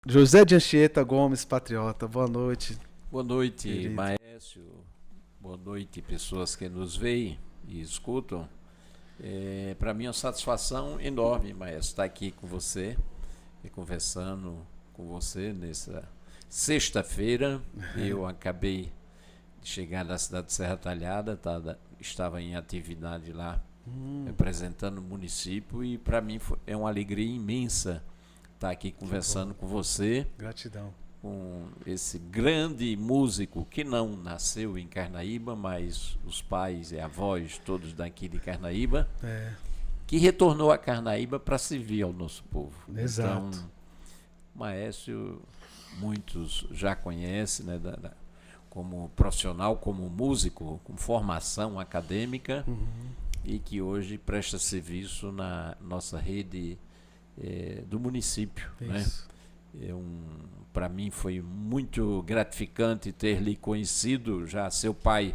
José de Anchieta Gomes, patriota, boa noite, Boa noite, querido. Maécio. Boa noite, pessoas que nos veem e escutam. Para mim é uma satisfação enorme, Maécio, estar aqui com você e conversando com você nessa sexta-feira. Eu acabei de chegar da cidade de Serra Talhada, estava em atividade lá representando o município e para mim é uma alegria imensa estar aqui Que bom, conversando com você, gratidão. com esse grande músico que não nasceu em Carnaíba, mas os pais e avós todos daqui de Carnaíba, É, que retornou a Carnaíba para servir ao nosso povo. Então, exato. Maestro, muitos já conhecem, né, como profissional, como músico, com formação acadêmica e que hoje presta serviço na nossa rede do município, né? Isso. Para mim foi muito gratificante ter lhe conhecido, já seu pai,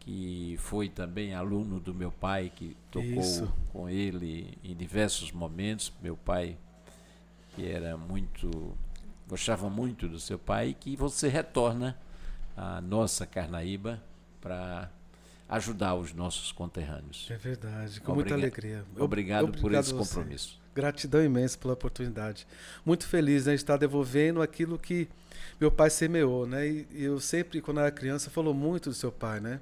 que foi também aluno do meu pai, que tocou Isso. com ele em diversos momentos. Meu pai, que era muito, gostava muito do seu pai, e que você retorna à nossa Carnaíba para ajudar os nossos conterrâneos. É verdade, com muita Obriga alegria. Obrigado por Obrigado esse a você. compromisso. Gratidão imensa pela oportunidade. Muito feliz, né, de estar devolvendo aquilo que meu pai semeou, né? E eu sempre, quando era criança, falou muito do seu pai, né?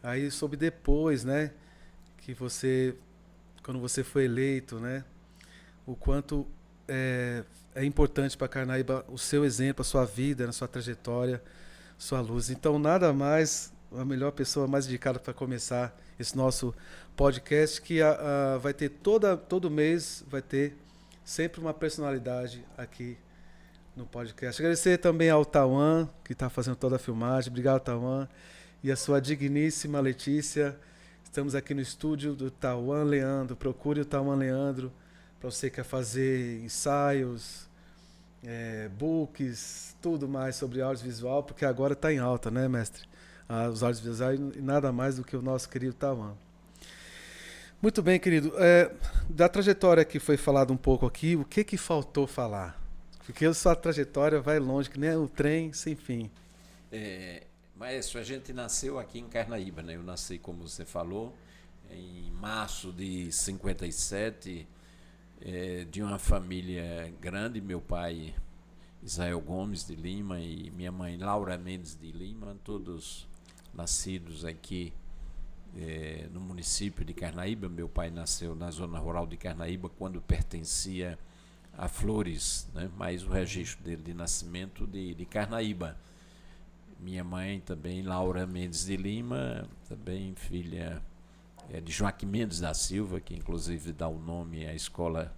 Aí soube depois, né, que você, quando você foi eleito, né, o quanto é importante para Carnaíba o seu exemplo, a sua vida, a sua trajetória, sua luz. Então, nada mais, a melhor pessoa mais indicada para começar esse nosso podcast, que vai ter todo mês, vai ter sempre uma personalidade aqui no podcast. Agradecer também ao Tauan, que está fazendo toda a filmagem. Obrigado, Tauan. E a sua digníssima Letícia. Estamos aqui no estúdio do Tauan Leandro. Procure o Tauan Leandro para você que quer fazer ensaios, books, tudo mais sobre audiovisual, porque agora está em alta, né, mestre? Os audiovisuais e nada mais do que o nosso querido Tauan. Muito bem, querido. Da trajetória que foi falado um pouco aqui, o que faltou falar? Porque a sua trajetória vai longe, que nem o trem sem fim. Maestro, a gente nasceu aqui em Carnaíba, né? Eu nasci, como você falou, em março de 57, de uma família grande. Meu pai, Israel Gomes de Lima, e minha mãe, Laura Mendes de Lima, todos nascidos aqui no município de Carnaíba. Meu pai nasceu na zona rural de Carnaíba, quando pertencia a Flores, né? Mas o registro dele de nascimento de Carnaíba. Minha mãe também, Laura Mendes de Lima, também filha de Joaquim Mendes da Silva, que inclusive dá o nome à escola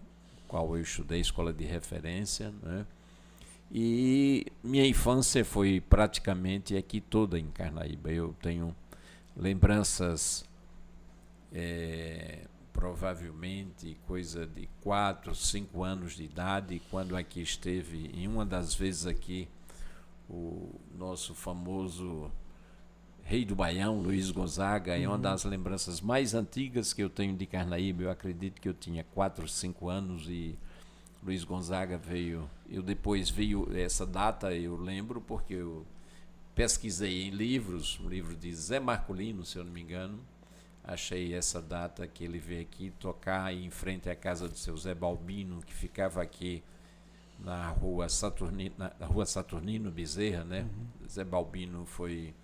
qual eu estudei, escola de referência, né? E minha infância foi praticamente aqui toda em Carnaíba. Eu tenho lembranças, provavelmente coisa de 4, 5 anos de idade, quando aqui esteve, em uma das vezes aqui, o nosso famoso rei do Baião, Luiz Gonzaga. É uma das lembranças mais antigas que eu tenho de Carnaíba. Eu acredito que eu tinha 4, 5 anos e Luiz Gonzaga veio. Eu depois veio essa data, eu lembro, porque eu pesquisei em livros, um livro de Zé Marcolino, se eu não me engano. Achei essa data que ele veio aqui tocar em frente à casa do seu Zé Balbino, que ficava aqui na rua Saturnino Bezerra, né? Zé Balbino foi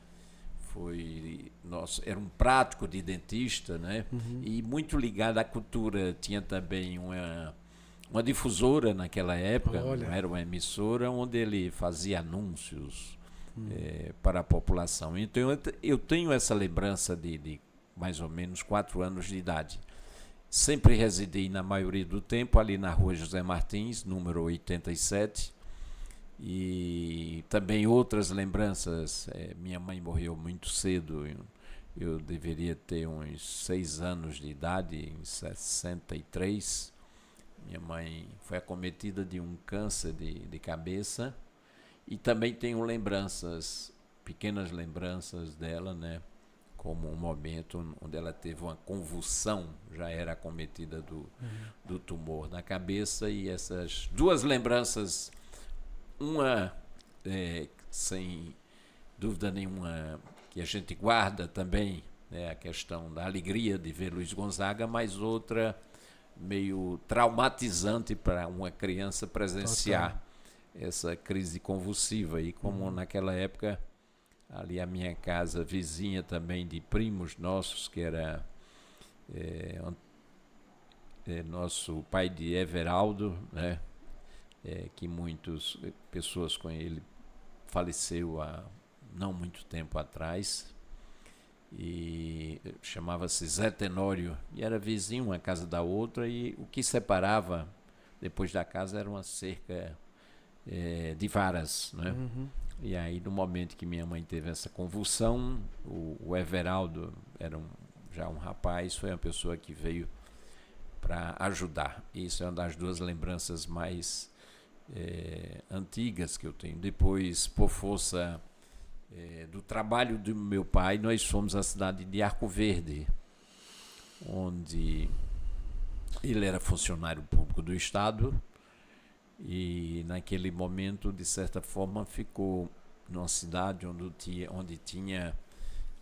nosso, era um prático de dentista, né? E muito ligado à cultura. Tinha também uma difusora naquela época, não Olha, era uma emissora, onde ele fazia anúncios para a população. Então eu tenho essa lembrança de mais ou menos 4 anos de idade. Sempre residi, na maioria do tempo, ali na rua José Martins, número 87. E também outras lembranças. Minha mãe morreu muito cedo. Eu deveria ter uns 6 anos de idade, em 63. Minha mãe foi acometida de um câncer de cabeça. E também tenho lembranças, pequenas lembranças dela, né? Como um momento onde ela teve uma convulsão, já era acometida do tumor na cabeça. E essas duas lembranças uma, sem dúvida nenhuma, que a gente guarda também, né, a questão da alegria de ver Luiz Gonzaga, mas outra meio traumatizante para uma criança presenciar essa crise convulsiva. E como naquela época, ali a minha casa vizinha também de primos nossos, que era nosso pai de Everaldo, né, que muitas pessoas com ele faleceu há não muito tempo atrás, e chamava-se Zé Tenório, e era vizinho uma casa da outra, e o que separava depois da casa era uma cerca de varas, né? E aí, no momento que minha mãe teve essa convulsão, o Everaldo era já um rapaz, foi uma pessoa que veio para ajudar. Isso é uma das duas lembranças mais antigas que eu tenho. Depois, por força do trabalho do meu pai, nós fomos à cidade de Arco Verde, onde ele era funcionário público do Estado, e naquele momento, de certa forma, ficou numa cidade onde tinha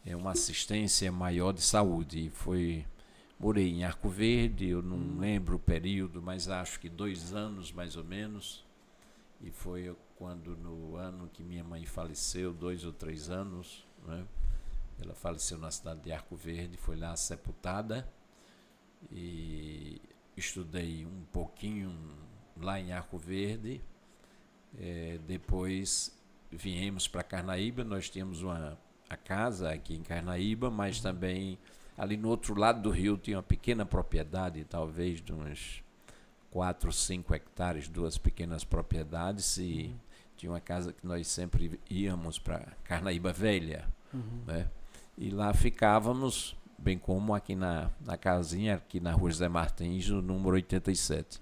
uma assistência maior de saúde. E morei em Arco Verde, eu não lembro o período, mas acho que 2 anos mais ou menos. E foi quando, no ano que minha mãe faleceu, 2 ou 3 anos, né? Ela faleceu na cidade de Arco Verde, foi lá sepultada, e estudei um pouquinho lá em Arco Verde. Depois viemos para Carnaíba. Nós tínhamos a casa aqui em Carnaíba, mas também ali no outro lado do rio tinha uma pequena propriedade, talvez de uns 4 ou 5 hectares, 2 pequenas propriedades, e tinha uma casa que nós sempre íamos para Carnaíba Velha, né? E lá ficávamos, bem como aqui na casinha, aqui na Rua José Martins, no número 87.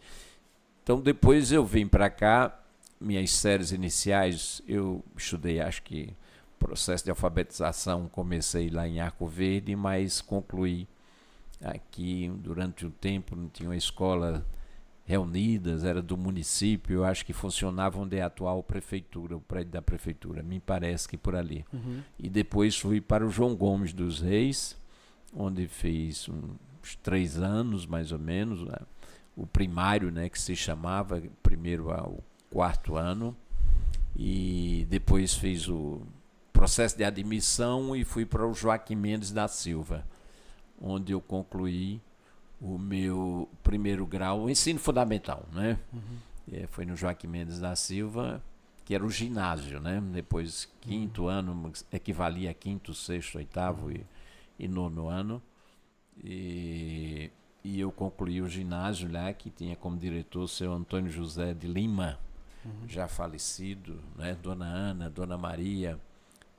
Então, depois eu vim para cá. Minhas séries iniciais, eu estudei, acho que processo de alfabetização, comecei lá em Arco Verde, mas concluí aqui durante um tempo. Não tinha uma escola reunidas, era do município, eu acho que funcionava onde é a atual prefeitura, o prédio da prefeitura, me parece que por ali. E depois fui para o João Gomes dos Reis, onde fiz uns 3 anos, mais ou menos, né? O primário, né, que se chamava, primeiro ao 4º ano, e depois fiz o processo de admissão e fui para o Joaquim Mendes da Silva, onde eu concluí o meu primeiro grau, o ensino fundamental, né? Foi no Joaquim Mendes da Silva, que era o ginásio, né? Depois, 5º ano, equivalia a 5º, 6º, 8º e 9º ano. E eu concluí o ginásio lá, que tinha como diretor o seu Antônio José de Lima, já falecido, né? Dona Ana, Dona Maria,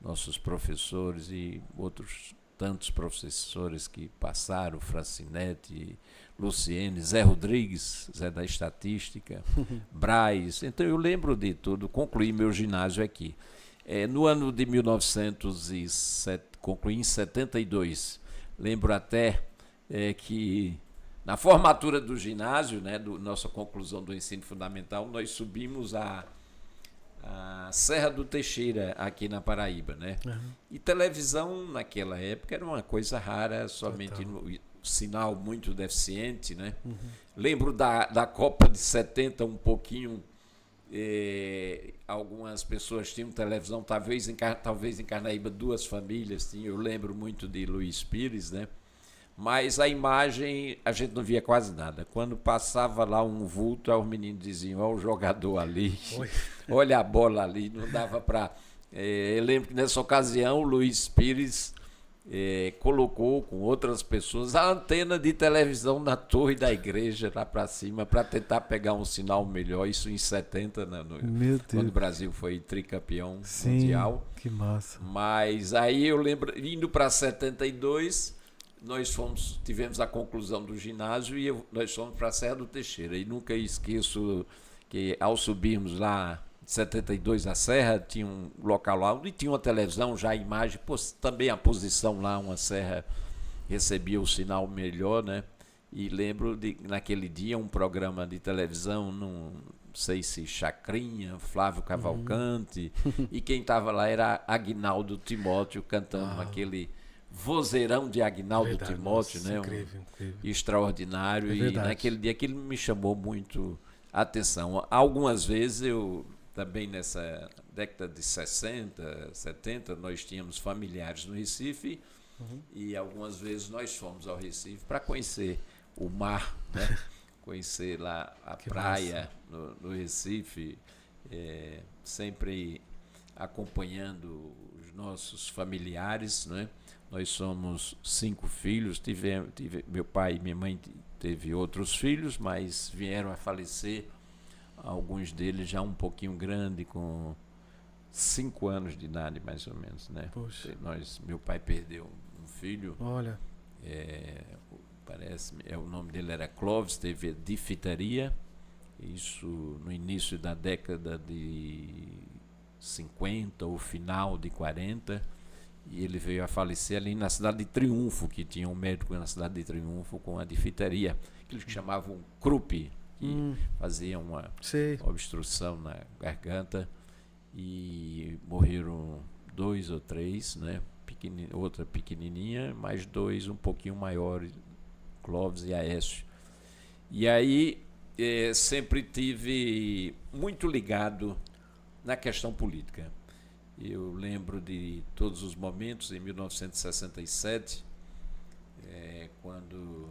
nossos professores e outros tantos professores que passaram, Francinete, Luciene, Zé Rodrigues, Zé da Estatística, Braz. Então eu lembro de tudo, concluí meu ginásio aqui. No ano de 1907, concluí em 72. Lembro até que na formatura do ginásio, né, nossa conclusão do ensino fundamental, nós subimos a Serra do Teixeira, aqui na Paraíba, né? E televisão naquela época era uma coisa rara, somente no sinal muito deficiente, né? Lembro da Copa de 70 um pouquinho. Algumas pessoas tinham televisão, talvez em Carnaíba 2 famílias tinham. Eu lembro muito de Luiz Pires, né? Mas a imagem a gente não via quase nada. Quando passava lá um vulto, os meninos diziam: olha o jogador ali, olha a bola ali. Não dava para. Eu lembro que nessa ocasião o Luiz Pires colocou com outras pessoas a antena de televisão na torre da igreja lá para cima, para tentar pegar um sinal melhor. Isso em 70, né, quando o Brasil foi tricampeão mundial. Que massa. Mas aí eu lembro, indo para 72, nós tivemos a conclusão do ginásio e nós fomos para a Serra do Teixeira. E nunca esqueço que, ao subirmos lá, em 72, a Serra, tinha um local lá onde tinha uma televisão, já a imagem, também a posição lá, uma serra, recebia o sinal melhor, né? E lembro naquele dia, um programa de televisão, não sei se Chacrinha, Flávio Cavalcante, e quem estava lá era Aguinaldo Timóteo cantando aquele vozeirão de Aguinaldo Verdade, Timóteo, nossa, né? incrível, incrível. Extraordinário. É E verdade. naquele dia aquilo me chamou muito a atenção. Algumas vezes eu também nessa década de 60, 70, nós tínhamos familiares no Recife e algumas vezes nós fomos ao Recife para conhecer o mar, né? Conhecer lá a Que praia no Recife, sempre acompanhando os nossos familiares, né? Nós somos 5 filhos, meu pai e minha mãe teve outros filhos, mas vieram a falecer, alguns deles já um pouquinho grande, com 5 anos de idade mais ou menos, né? Poxa. Meu pai perdeu um filho, Olha, parece, o nome dele era Clóvis, teve difteria, isso no início da década de 50 ou final de 40, e ele veio a falecer ali na cidade de Triunfo, que tinha um médico na cidade de Triunfo com a difteria, aqueles que chamavam croup, que fazia uma sei. obstrução na garganta, e morreram 2 ou 3, né? Outra pequenininha, mais 2 um pouquinho maiores, Clóvis e Aécio. E aí sempre tive muito ligado na questão política. Eu lembro de todos os momentos em 1967, quando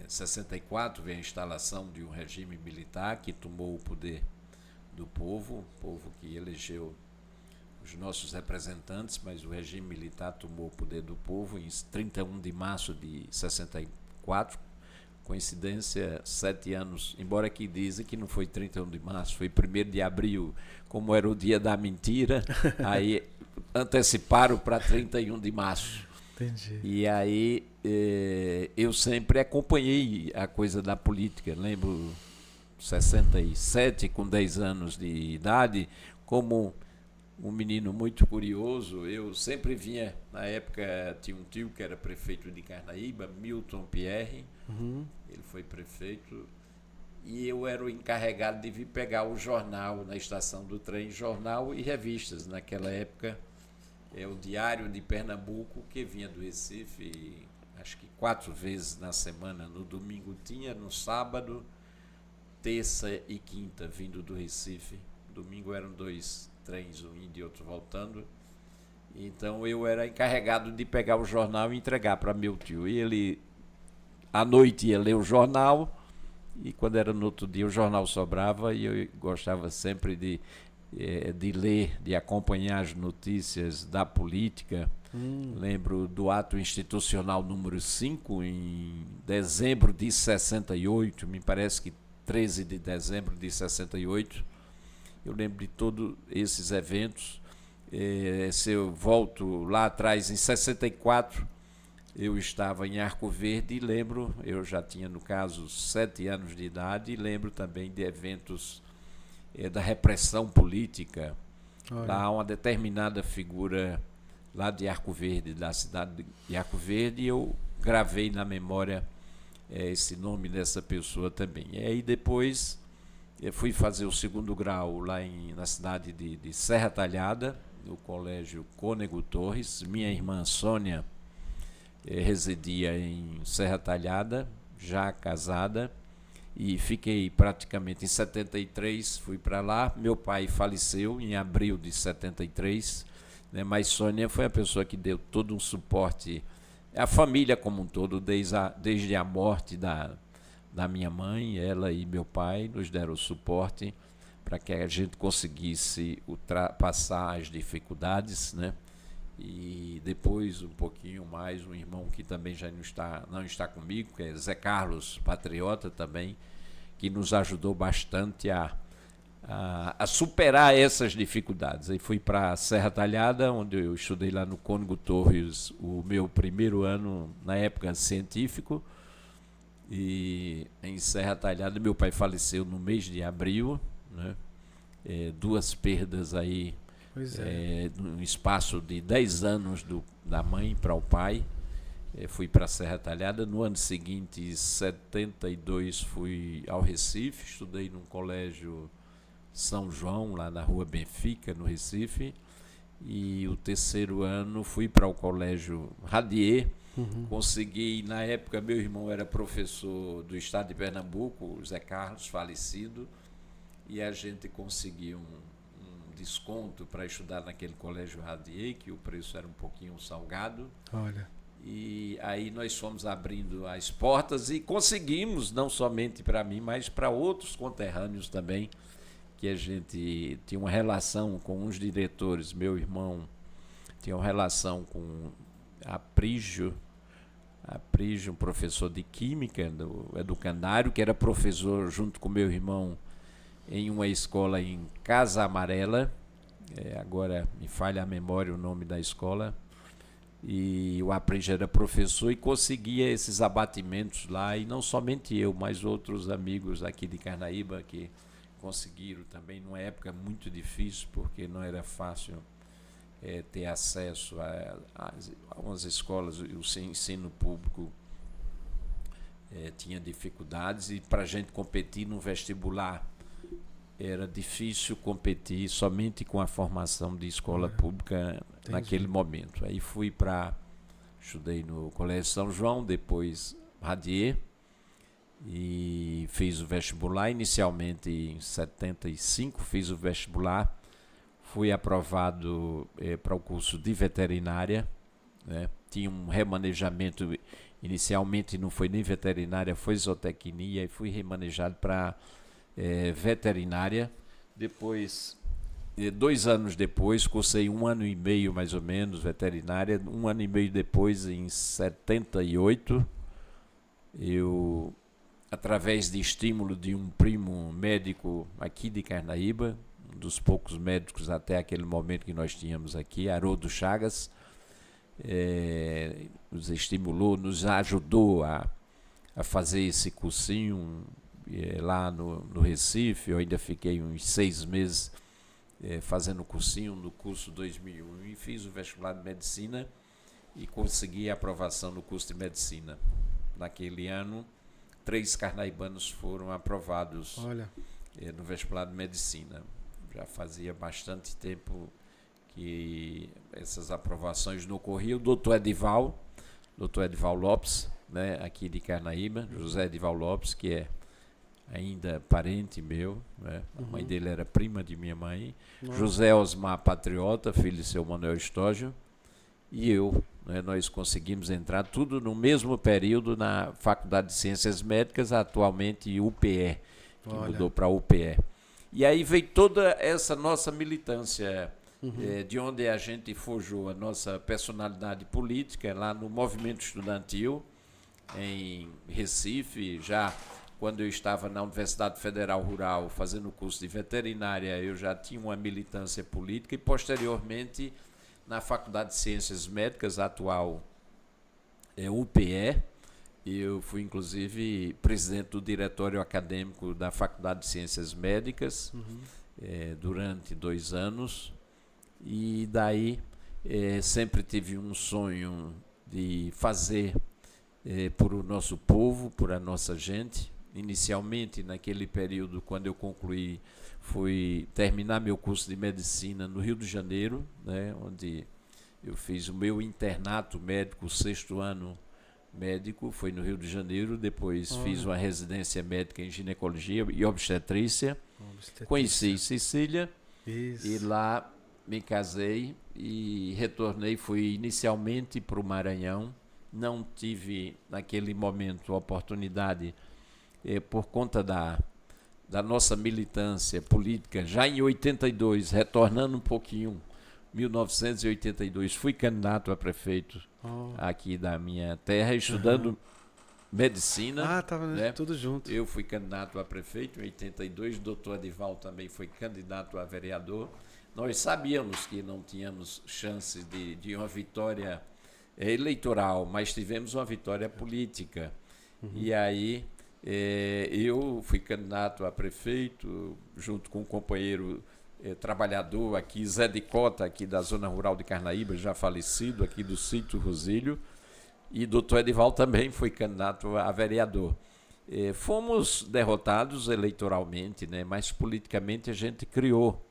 64 veio a instalação de um regime militar que tomou o poder do povo, o povo que elegeu os nossos representantes, mas o regime militar tomou o poder do povo em 31 de março de 64, coincidência, 7 anos, embora que dizem que não foi 31 de março, foi 1º de abril, como era o dia da mentira, aí anteciparam para 31 de março. Entendi. E aí eu sempre acompanhei a coisa da política, lembro 67, com 10 anos de idade, como um menino muito curioso, eu sempre vinha, na época tinha um tio que era prefeito de Carnaíba, Milton Pierre, ele foi prefeito, e eu era o encarregado de vir pegar o jornal na estação do trem, jornal e revistas. Naquela época, o Diário de Pernambuco, que vinha do Recife, acho que 4 vezes na semana, no domingo tinha, no sábado, terça e quinta, vindo do Recife, domingo eram 2 trens, um indo e outro voltando. Então eu era encarregado de pegar o jornal e entregar para meu tio. E ele, à noite, ia ler o jornal, e quando era no outro dia o jornal sobrava, e eu gostava sempre de ler, de acompanhar as notícias da política. Lembro do ato institucional número 5, em dezembro de 68, me parece que 13 de dezembro de 68. Eu lembro de todos esses eventos. Se eu volto lá atrás, em 64, eu estava em Arco Verde e lembro, eu já tinha, no caso, 7 anos de idade, e lembro também de eventos da repressão política. Olha. Lá há uma determinada figura lá de Arco Verde, da cidade de Arco Verde, e eu gravei na memória esse nome dessa pessoa também. E aí depois eu fui fazer o 2º grau lá na cidade de Serra Talhada, no colégio Cônego Torres. Minha irmã Sônia residia em Serra Talhada, já casada, e fiquei praticamente em 73, fui para lá. Meu pai faleceu em abril de 73, né, mas Sônia foi a pessoa que deu todo um suporte, a família como um todo, desde a morte da minha mãe. Ela e meu pai nos deram suporte para que a gente conseguisse ultrapassar as dificuldades, né? E depois, um pouquinho mais, um irmão que também já não está comigo, que é Zé Carlos Patriota também, que nos ajudou bastante a superar essas dificuldades. Aí fui para Serra Talhada, onde eu estudei lá no Cônego Torres o meu primeiro ano, na época, científico. E em Serra Talhada meu pai faleceu no mês de abril, né? 2 perdas aí, no espaço de 10 anos da mãe para o pai. Fui para a Serra Talhada. No ano seguinte, em 72, fui ao Recife, estudei num colégio São João, lá na Rua Benfica, no Recife. E o terceiro ano fui para o colégio Radier. Consegui, na época, meu irmão era professor do estado de Pernambuco, o Zé Carlos, falecido, e a gente conseguiu um desconto para estudar naquele colégio Radier, que o preço era um pouquinho salgado. Olha. E aí nós fomos abrindo as portas e conseguimos, não somente para mim, mas para outros conterrâneos também, que a gente tinha uma relação com uns diretores. Meu irmão tinha uma relação com Aprígio, um professor de química do Educandário, que era professor junto com meu irmão em uma escola em Casa Amarela. Agora me falha a memória o nome da escola. E o Aprígio era professor e conseguia esses abatimentos lá, e não somente eu, mas outros amigos aqui de Carnaíba que conseguiram também, numa época muito difícil, porque não era fácil ter acesso a umas escolas. O ensino público tinha dificuldades, e para a gente competir no vestibular era difícil competir somente com a formação de escola pública. Entendi. Naquele momento. Aí estudei no Colégio São João, depois Radier, e fiz o vestibular. Inicialmente em 75 fiz o vestibular, fui aprovado para o curso de veterinária, né? Tinha um remanejamento, inicialmente não foi nem veterinária, foi zootecnia, e fui remanejado para veterinária. Depois, 2 anos depois, cursei 1 ano e meio mais ou menos veterinária. 1 ano e meio depois, em 78, eu, através de estímulo de um primo médico aqui de Carnaíba, um dos poucos médicos até aquele momento que nós tínhamos aqui, Haroldo Chagas, nos estimulou, nos ajudou a fazer esse cursinho lá no Recife. Eu ainda fiquei uns 6 meses fazendo cursinho no curso 2001, e fiz o vestibular de medicina e consegui a aprovação no curso de medicina. Naquele ano, 3 carnaibanos foram aprovados no vestibular de medicina. Já fazia bastante tempo que essas aprovações não ocorriam. O doutor Edival Lopes, né, aqui de Carnaíba, José Edival Lopes, que é ainda parente meu, né? A mãe dele era prima de minha mãe. José Osmar Patriota, filho de seu Manuel Estógio, e eu, né? Nós conseguimos entrar tudo no mesmo período na Faculdade de Ciências Médicas, atualmente UPE, que mudou para UPE. E aí veio toda essa nossa militância, de onde a gente forjou a nossa personalidade política, lá no movimento estudantil, em Recife. Já quando eu estava na Universidade Federal Rural fazendo o curso de veterinária, eu já tinha uma militância política, e posteriormente na Faculdade de Ciências Médicas, atual UPE, eu fui inclusive presidente do diretório acadêmico da Faculdade de Ciências Médicas durante 2 anos, e daí sempre tive um sonho de fazer por o nosso povo, por a nossa gente. Inicialmente, naquele período, quando eu concluí, fui terminar meu curso de medicina no Rio de Janeiro, né, onde eu fiz o meu internato médico, o 6º ano médico, foi no Rio de Janeiro. Depois fiz uma residência médica em ginecologia e obstetrícia. Conheci Cecília. Isso. E lá me casei e retornei. Fui inicialmente para o Maranhão. Não tive, naquele momento, a oportunidade, por conta da nossa militância política. Já em 82, retornando um pouquinho, 1982, fui candidato a prefeito aqui da minha terra, estudando medicina. Estava tudo junto. Eu fui candidato a prefeito em 82, o doutor Edival também foi candidato a vereador. Nós sabíamos que não tínhamos chance de uma vitória eleitoral, mas tivemos uma vitória política. E aí eu fui candidato a prefeito, junto com um companheiro trabalhador aqui, Zé de Cota, aqui da zona rural de Carnaíba, já falecido, aqui do sítio Rosílio. E doutor Edivaldo também foi candidato a vereador. Fomos derrotados eleitoralmente, né? Mas politicamente a gente criou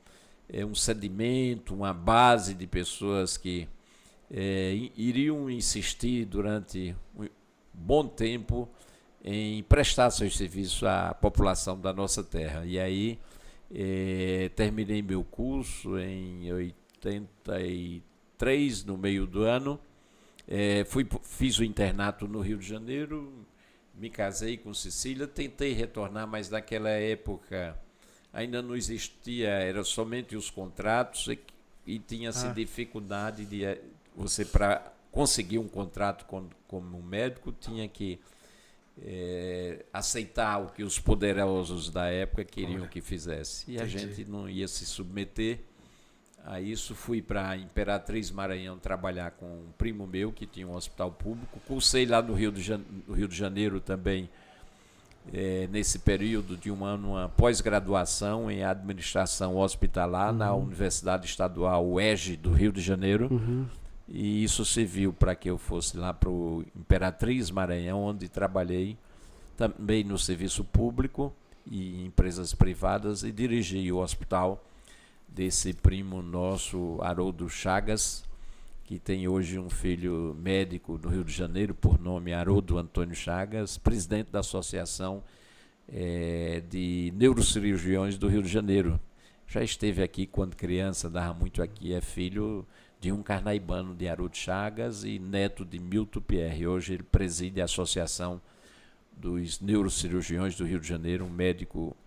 um sedimento, uma base de pessoas que iriam insistir durante um bom tempo em prestar seus serviços à população da nossa terra. E aí terminei meu curso em 83, no meio do ano. Fiz o internato no Rio de Janeiro, me casei com Cecília, tentei retornar, mas naquela época ainda não existia, era somente os contratos e tinha-se dificuldade de você, para conseguir um contrato como médico, tinha que aceitar o que os poderosos da época queriam que fizesse. E a gente não ia se submeter a isso. Fui para a Imperatriz Maranhão trabalhar com um primo meu que tinha um hospital público. Cursei lá no Rio de Janeiro também, nesse período de um ano, uma pós-graduação em administração hospitalar na Universidade Estadual UERJ do Rio de Janeiro. E isso serviu para que eu fosse lá para o Imperatriz Maranhão, onde trabalhei também no serviço público e em empresas privadas, e dirigi o hospital desse primo nosso, Haroldo Chagas, que tem hoje um filho médico no Rio de Janeiro, por nome Haroldo Antônio Chagas, presidente da Associação de Neurocirurgiões do Rio de Janeiro. Já esteve aqui quando criança, andava muito aqui, é filho de um carnaibano de Haroldo Chagas e neto de Milton Pierre. Hoje ele preside a Associação dos Neurocirurgiões do Rio de Janeiro, um médico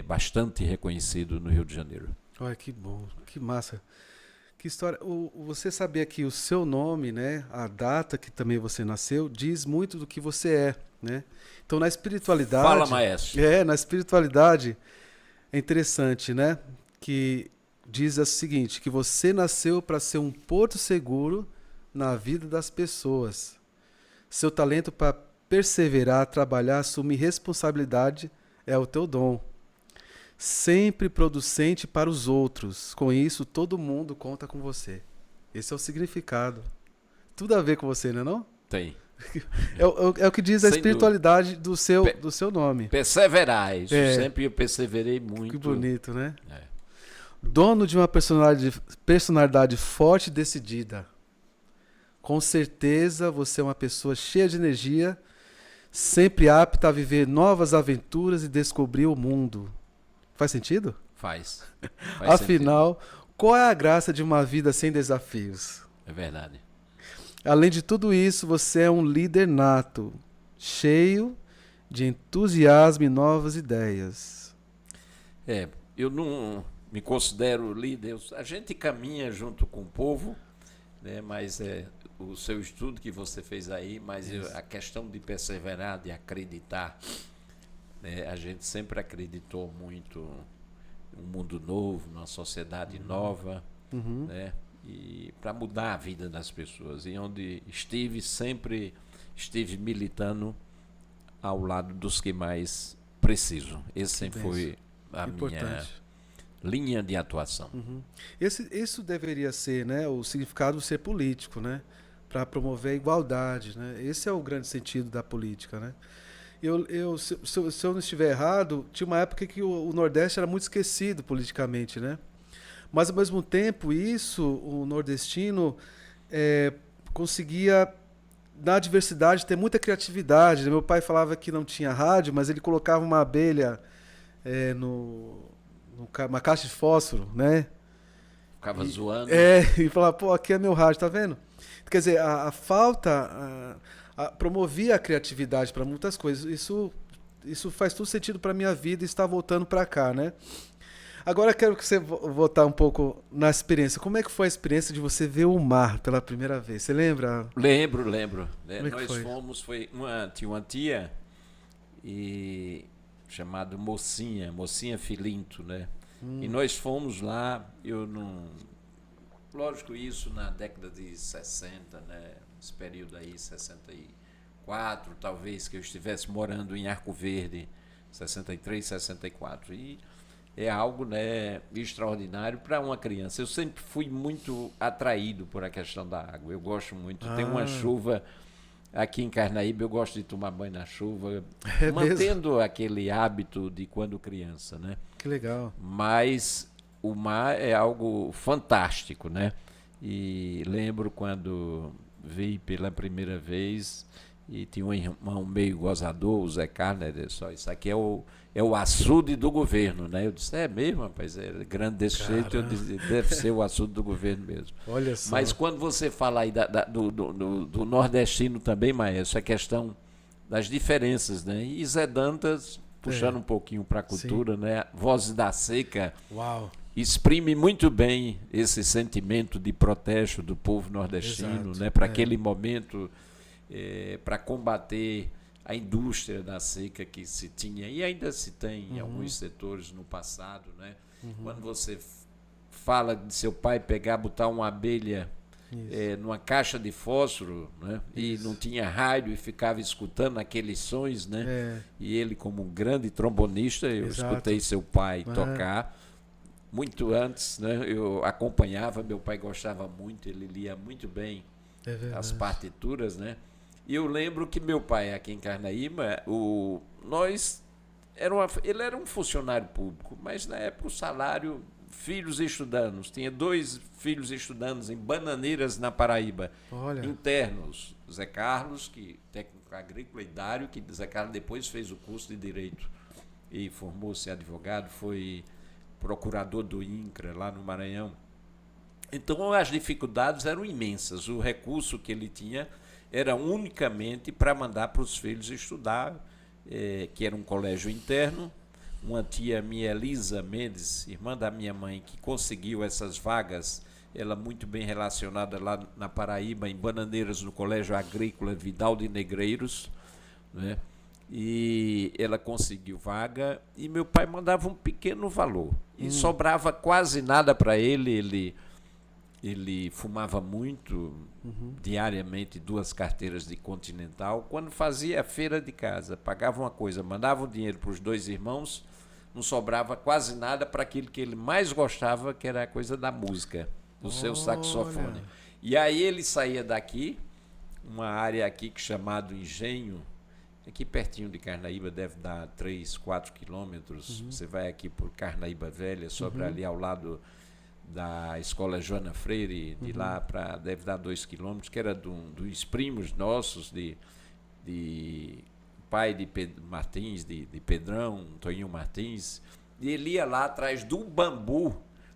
bastante reconhecido no Rio de Janeiro. Olha, que bom, que massa. Que história. Você sabia que o seu nome, né, a data que também você nasceu, diz muito do que você é, né? Então, na espiritualidade... Fala, maestro. Na espiritualidade é interessante, né? Que diz o seguinte, que você nasceu para ser um porto seguro na vida das pessoas. Seu talento para perseverar, trabalhar, assumir responsabilidade é o teu dom. Sempre producente para os outros. Com isso, todo mundo conta com você. Esse é o significado. Tudo a ver com você, não é não? Tem. É o que diz a espiritualidade do seu nome. Perseverais. Sempre eu perseverei muito. Que bonito, né? Dono de uma personalidade forte e decidida. Com certeza você é uma pessoa cheia de energia, sempre apta a viver novas aventuras e descobrir o mundo. Faz sentido? Faz Afinal, qual é a graça de uma vida sem desafios? É verdade. Além de tudo isso, você é um líder nato, cheio de entusiasmo e novas ideias. Eu não me considero líder. A gente caminha junto com o povo, né? Mas o seu estudo que você fez aí, mas a questão de perseverar, de acreditar, né? A gente sempre acreditou muito em um mundo novo, numa sociedade nova, né? E para mudar a vida das pessoas. E onde estive, sempre estive militando ao lado dos que mais precisam. Esse sempre foi a minha linha de atuação. Isso deveria ser, né, o significado de ser político, né, para promover a igualdade, né? Esse é o grande sentido da política, né? Se eu não estiver errado, tinha uma época que o Nordeste era muito esquecido politicamente, né? Mas, ao mesmo tempo, o nordestino conseguia, na diversidade, ter muita criatividade. Meu pai falava que não tinha rádio, mas ele colocava uma abelha uma caixa de fósforo, né? Ficava zoando. E falava, pô, aqui é meu rádio, tá vendo? Quer dizer, a falta promovia a criatividade para muitas coisas. Isso faz todo sentido para minha vida e está voltando para cá, né? Agora quero que você voltar um pouco na experiência. Como é que foi a experiência de você ver o mar pela primeira vez? Você lembra? Lembro. Nós fomos, tinha uma tia chamada Mocinha Filinto, né? E nós fomos lá, lógico, isso na década de 60, né? Esse período aí, 64, talvez, que eu estivesse morando em Arco Verde, 63, 64. E é algo, né, extraordinário para uma criança. Eu sempre fui muito atraído por a questão da água. Eu gosto muito. Tem uma chuva aqui em Carnaíba, eu gosto de tomar banho na chuva, É mesmo? mantendo aquele hábito de quando criança, né? Que legal. Mas o mar é algo fantástico, né? E lembro quando vi pela primeira vez e tinha um irmão meio gozador, o Zé Carlos, né? Só isso aqui é o açude do governo, né? Eu disse, é mesmo, rapaz, é grande desse jeito, eu Caramba. disse, deve ser o açude do governo mesmo. Olha só. Mas quando você fala aí do nordestino também, Maestro, a questão das diferenças, né? E Zé Dantas, puxando É, um pouquinho para a sim. cultura, né? Vozes da Seca Uau. exprime muito bem esse sentimento de protesto do povo nordestino, Exato. né? Para É. aquele momento, para combater a indústria da seca que se tinha e ainda se tem em Uhum. alguns setores no passado, né? Uhum. Quando você fala de seu pai pegar, botar uma abelha Isso. numa caixa de fósforo, né? E não Isso. tinha rádio e ficava escutando aqueles sons, né? É. E ele, como um grande trombonista, eu Exato. escutei seu pai Aham. tocar muito antes, né? Eu acompanhava, meu pai gostava muito, ele lia muito bem É as verdade. partituras, né? E eu lembro que meu pai aqui em Carnaíba, ele era um funcionário público, mas na época o salário, filhos estudantes, tinha 2 filhos estudantes em Bananeiras, na Paraíba, Olha. internos, Zé Carlos, que técnico agrícola, e Dário, que Zé Carlos depois fez o curso de Direito e formou-se advogado, foi procurador do INCRA, lá no Maranhão. Então as dificuldades eram imensas. O recurso que ele tinha era unicamente para mandar para os filhos estudar, que era um colégio interno. Uma tia minha, Elisa Mendes, irmã da minha mãe, que conseguiu essas vagas, ela muito bem relacionada lá na Paraíba, em Bananeiras, no Colégio Agrícola Vidal de Negreiros, né? E ela conseguiu vaga e meu pai mandava um pequeno valor e Hum. sobrava quase nada para ele fumava muito, Uhum. diariamente 2 carteiras de Continental. Quando fazia a feira de casa, pagava uma coisa, mandava o dinheiro para os 2 irmãos, não sobrava quase nada para aquilo que ele mais gostava, que era a coisa da música, do seu Olha. saxofone. E aí ele saía daqui, uma área aqui que chamado Engenho, aqui pertinho de Carnaíba, deve dar 3, 4 quilômetros. Uhum. Você vai aqui por Carnaíba Velha, sobre Uhum. ali ao lado da escola Joana Freire, de Uhum. lá para deve dar 2 quilômetros, que era dos primos nossos, de pai de Pedro Martins, de Pedrão, Toninho Martins, e ele ia lá atrás do bambu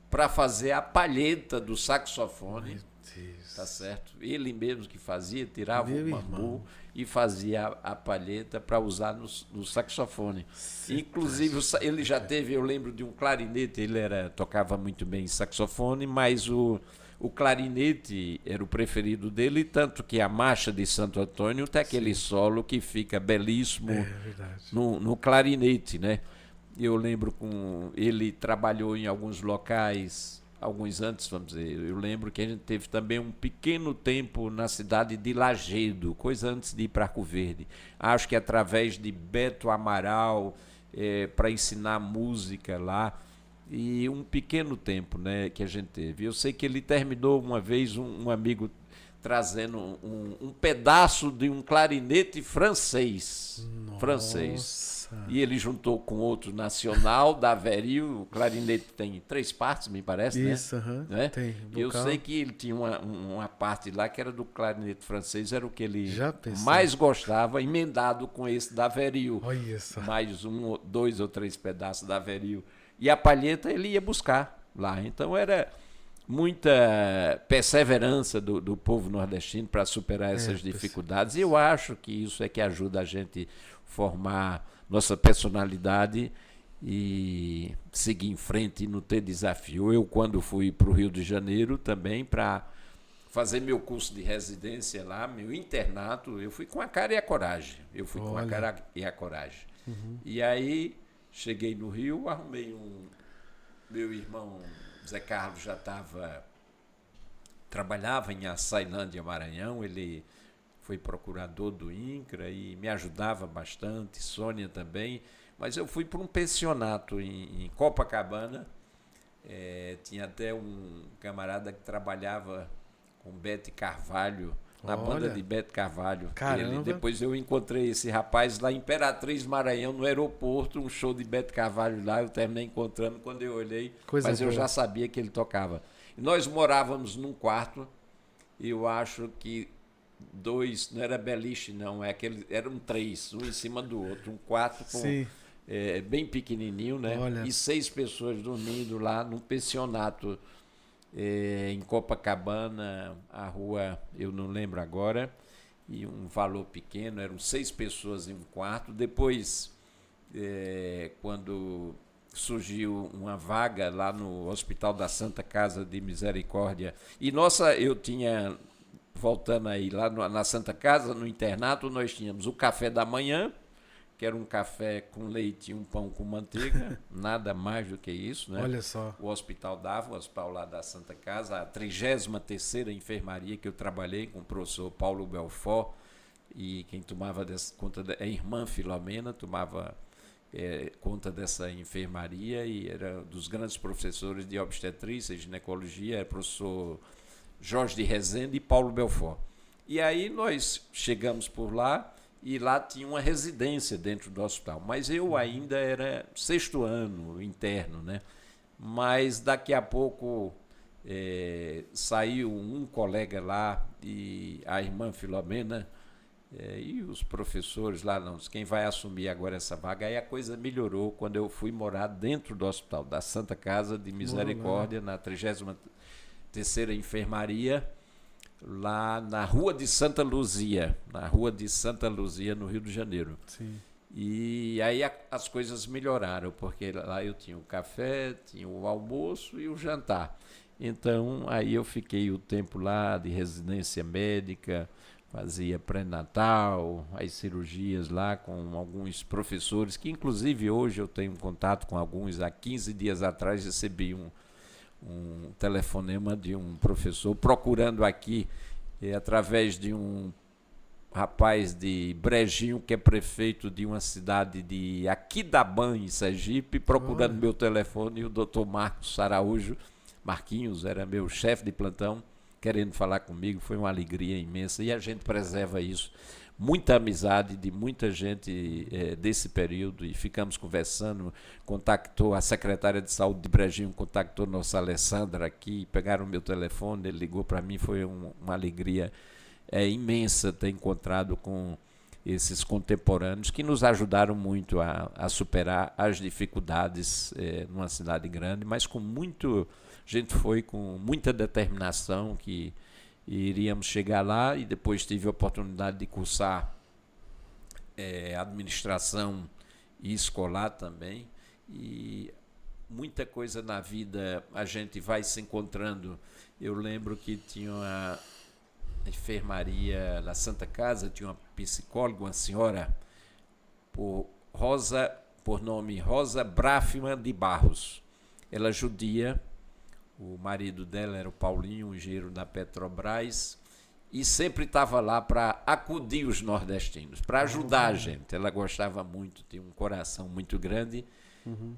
para fazer a palheta do saxofone, Meu Deus. tá certo? Ele mesmo que fazia, tirava o Meu bambu irmão. e fazia a palheta para usar no saxofone. Cê tá... Inclusive, ele já teve, eu lembro de um clarinete, tocava muito bem saxofone, mas o clarinete era o preferido dele, tanto que a Marcha de Santo Antônio tem aquele Sim. solo que fica belíssimo É verdade. no clarinete, né? Eu lembro ele trabalhou em alguns locais, alguns antes, vamos dizer. Eu lembro que a gente teve também um pequeno tempo na cidade de Lagedo, coisa antes de ir para Arco Verde. Acho que através de Beto Amaral, para ensinar música lá. E um pequeno tempo, né, que a gente teve. Eu sei que ele terminou uma vez, um amigo trazendo um pedaço de um clarinete francês. Francês. Nossa. E ele juntou com outro nacional, da Averil. O clarinete tem 3 partes, me parece, né? Isso, aham. Né? Tem. E eu Vocal. sei que ele tinha uma parte lá que era do clarinete francês, era o que ele Já pensou? mais gostava, emendado com esse da Averil. Olha só. Mais 2 ou 3 pedaços da Averil. E a palheta ele ia buscar lá. Então era muita perseverança do povo nordestino para superar essas dificuldades. E eu acho que isso é que ajuda a gente formar nossa personalidade e seguir em frente e não ter desafio. Eu, quando fui para o Rio de Janeiro também para fazer meu curso de residência lá, meu internato, eu fui com a cara e a coragem. Eu fui com a Olha. cara e a coragem. Uhum. E aí cheguei no Rio, arrumei meu irmão Zé Carlos trabalhava em Açailândia, Maranhão, ele foi procurador do INCRA e me ajudava bastante, Sônia também. Mas eu fui para um pensionato em Copacabana. Tinha até um camarada que trabalhava com Bete Carvalho, na banda de Bete Carvalho. Depois eu encontrei esse rapaz lá em Imperatriz, Maranhão, no aeroporto, um show de Bete Carvalho lá, eu terminei encontrando quando eu olhei, mas eu já sabia que ele tocava. E nós morávamos num quarto, eu acho que 2, não era beliche não, eram 3, um em cima do outro, um quarto com... bem pequenininho, né? E 6 pessoas dormindo lá num pensionato em Copacabana, a rua, eu não lembro agora, e um valor pequeno, eram 6 pessoas em um quarto. Depois, quando surgiu uma vaga lá no Hospital da Santa Casa de Misericórdia, e eu tinha, voltando aí, lá na Santa Casa, no internato, nós tínhamos o café da manhã, que era um café com leite e um pão com manteiga, nada mais do que isso, né? Olha só. O hospital dava, o hospital lá da Santa Casa, a 33ª enfermaria que eu trabalhei com o professor Paulo Belfort, e quem tomava conta, a irmã Filomena, tomava conta dessa enfermaria, e era dos grandes professores de obstetrícia e ginecologia, era o professor Jorge de Rezende e Paulo Belfort. E aí nós chegamos por lá, e lá tinha uma residência dentro do hospital, mas eu ainda era 6º ano interno, né? Mas daqui a pouco saiu um colega lá, e a irmã Filomena e os professores lá, não, quem vai assumir agora essa vaga. Aí a coisa melhorou quando eu fui morar dentro do hospital da Santa Casa de Misericórdia, na 33ª enfermaria, lá na Rua de Santa Luzia, no Rio de Janeiro. Sim. E aí as coisas melhoraram, porque lá eu tinha o café, tinha o almoço e o jantar. Então, aí eu fiquei o tempo lá de residência médica, fazia pré-natal, as cirurgias lá com alguns professores, que inclusive hoje eu tenho contato com alguns. Há 15 dias atrás recebi um telefonema de um professor procurando aqui, através de um rapaz de Brejinho, que é prefeito de uma cidade de Aquidabã, em Sergipe, procurando meu telefone, e o doutor Marcos Araújo, Marquinhos, era meu chefe de plantão, querendo falar comigo. Foi uma alegria imensa, e a gente preserva isso. Muita amizade de muita gente desse período, e ficamos conversando. Contactou a secretária de saúde de Brejinho, contactou nossa Alessandra aqui, pegaram o meu telefone, ele ligou para mim. Foi uma alegria imensa ter encontrado com esses contemporâneos que nos ajudaram muito a superar as dificuldades numa cidade grande, mas a gente foi com muita determinação que iríamos chegar lá. E depois tive a oportunidade de cursar administração e escolar também, e muita coisa na vida a gente vai se encontrando. Eu lembro que tinha uma enfermaria na Santa Casa, tinha uma psicóloga, uma senhora por nome Rosa Brafman de Barros. Ela judia, o marido dela era o Paulinho, um engenheiro da Petrobras, e sempre estava lá para acudir os nordestinos, para ajudar a gente. Ela gostava muito, tinha um coração muito grande.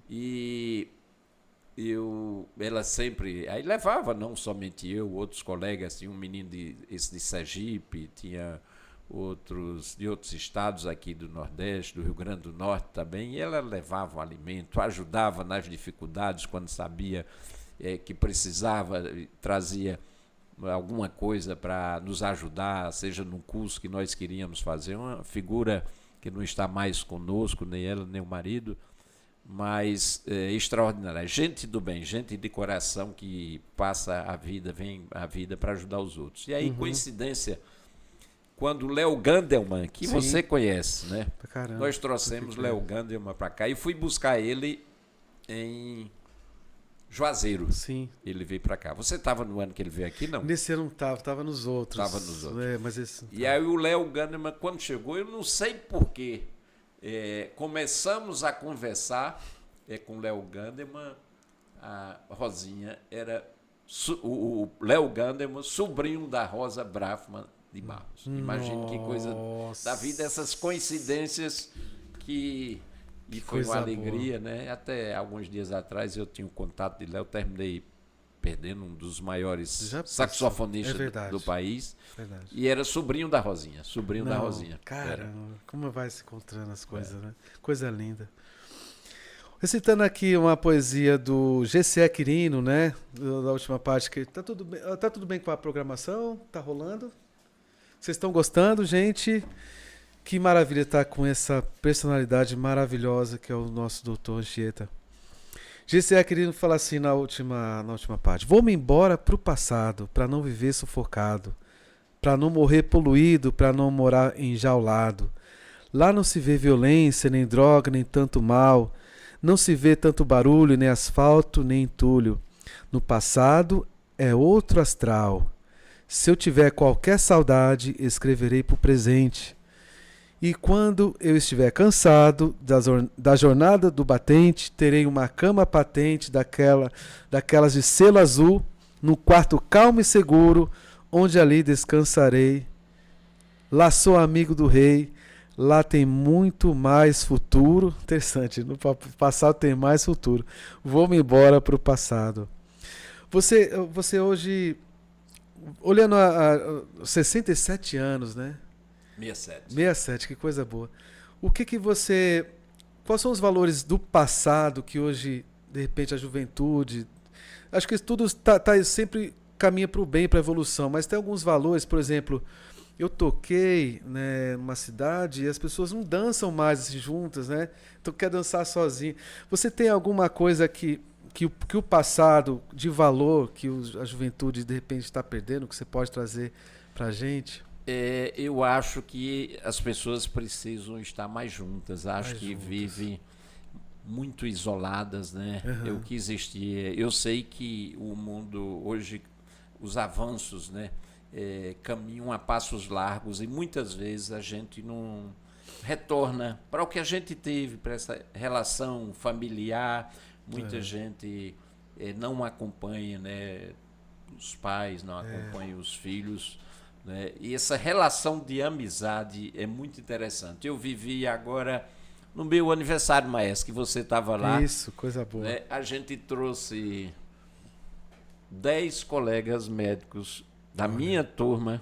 E ela sempre aí levava, não somente eu, outros colegas. Tinha um menino de Sergipe, tinha outros de outros estados aqui do Nordeste, do Rio Grande do Norte também, e ela levava o alimento, ajudava nas dificuldades quando sabia que precisava, trazia alguma coisa para nos ajudar, seja no curso que nós queríamos fazer. Uma figura que não está mais conosco, nem ela, nem o marido, mas extraordinária. Gente do bem, gente de coração, que passa a vida, vem a vida para ajudar os outros. E aí, coincidência, quando o Léo Gandelman, que você conhece, né? Caramba, nós trouxemos Léo Gandelman para cá, e fui buscar ele em Juazeiro. Sim. Ele veio para cá. Você estava no ano que ele veio aqui, não? Nesse ano não estava nos outros. Estava nos outros. Mas esse e aí o Léo Gandelman, quando chegou, eu não sei porquê, começamos a conversar com o Léo Gandelman. A Rosinha era o Léo Gandelman, sobrinho da Rosa Brafman de Barros. Imagine que coisa da vida, essas coincidências que E foi uma alegria, né? Até alguns dias atrás eu tinha um contato de lá, eu terminei perdendo um dos maiores saxofonistas do país. Verdade. E era sobrinho da Rosinha, da Rosinha. Caramba, como vai se encontrando as coisas, né? Coisa linda. Recitando aqui uma poesia do G.C. Quirino, né? Da última parte. Que tá tudo bem com a programação? Tá rolando? Vocês estão gostando, gente? Que maravilha estar com essa personalidade maravilhosa que é o nosso doutor Anchieta. G.C. Quirino fala assim na última parte. Vou-me embora pro passado, para não viver sufocado, para não morrer poluído, para não morar enjaulado. Lá não se vê violência, nem droga, nem tanto mal. Não se vê tanto barulho, nem asfalto, nem entulho. No passado é outro astral. Se eu tiver qualquer saudade, escreverei pro presente. E quando eu estiver cansado da jornada do batente, terei uma cama patente daquelas de selo azul, num quarto calmo e seguro, onde ali descansarei. Lá sou amigo do rei. Lá tem muito mais futuro. Interessante, no passado tem mais futuro. Vou-me embora para o passado. Você hoje, olhando a 67 anos, né? 67, que coisa boa. O que você... Quais são os valores do passado que hoje, de repente, a juventude... Acho que tudo sempre caminha para o bem, para a evolução, mas tem alguns valores, por exemplo... Eu toquei, né, numa cidade e as pessoas não dançam mais assim, juntas, né? Então quer dançar sozinho. Você tem alguma coisa que o passado de valor que a juventude de repente está perdendo, que você pode trazer para a gente? Eu acho que as pessoas precisam estar mais juntas. Acho que vivem muito isoladas, né? Uhum. O que existia. Eu sei que o mundo hoje, os avanços, né? Caminham a passos largos e muitas vezes a gente não retorna para o que a gente teve, para essa relação familiar. Muita gente não acompanha, né? Os pais não acompanham os filhos, né? E essa relação de amizade é muito interessante. Eu vivi agora no meu aniversário, Maestro, que você estava lá. Isso, coisa boa. Né? A gente trouxe 10 colegas médicos da minha turma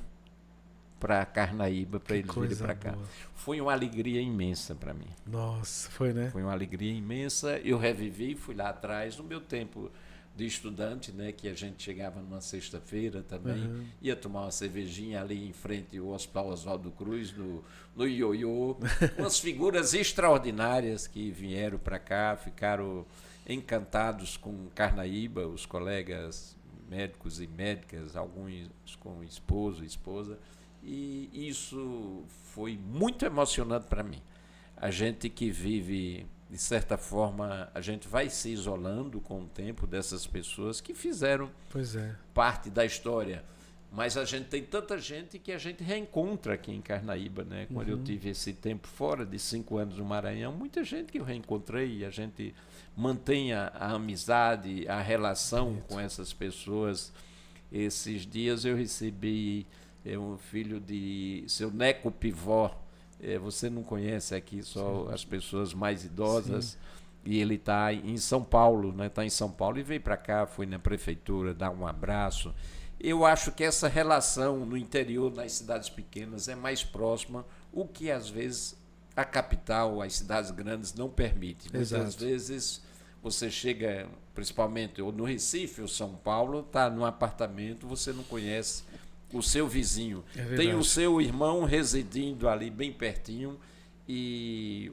para Carnaíba, para eles virem para cá. Foi uma alegria imensa para mim. Nossa, foi, né? Foi uma alegria imensa. Eu revivi, fui lá atrás, no meu tempo de estudante, né, que a gente chegava numa sexta-feira também, ia tomar uma cervejinha ali em frente ao Hospital Oswaldo Cruz, no Ioiô. Umas figuras extraordinárias que vieram para cá, ficaram encantados com Carnaíba, os colegas médicos e médicas, alguns com esposo e esposa, e isso foi muito emocionante para mim. A gente que vive, de certa forma, a gente vai se isolando com o tempo dessas pessoas que fizeram parte da história, mas a gente tem tanta gente que a gente reencontra aqui em Carnaíba, né? Quando eu tive esse tempo fora de 5 anos no Maranhão, muita gente que eu reencontrei, a gente mantém a amizade, a relação com essas pessoas. Esses dias eu recebi um filho de seu Neco Pivó. Você não conhece aqui, só as pessoas mais idosas. Sim. E ele está em São Paulo, né? Está em São Paulo e veio para cá, foi na prefeitura dar um abraço. Eu acho que essa relação no interior, nas cidades pequenas, é mais próxima, o que às vezes a capital, as cidades grandes não permite. Muitas vezes você chega, principalmente ou no Recife ou São Paulo, está num apartamento, você não conhece o seu vizinho. Tem o seu irmão residindo ali bem pertinho,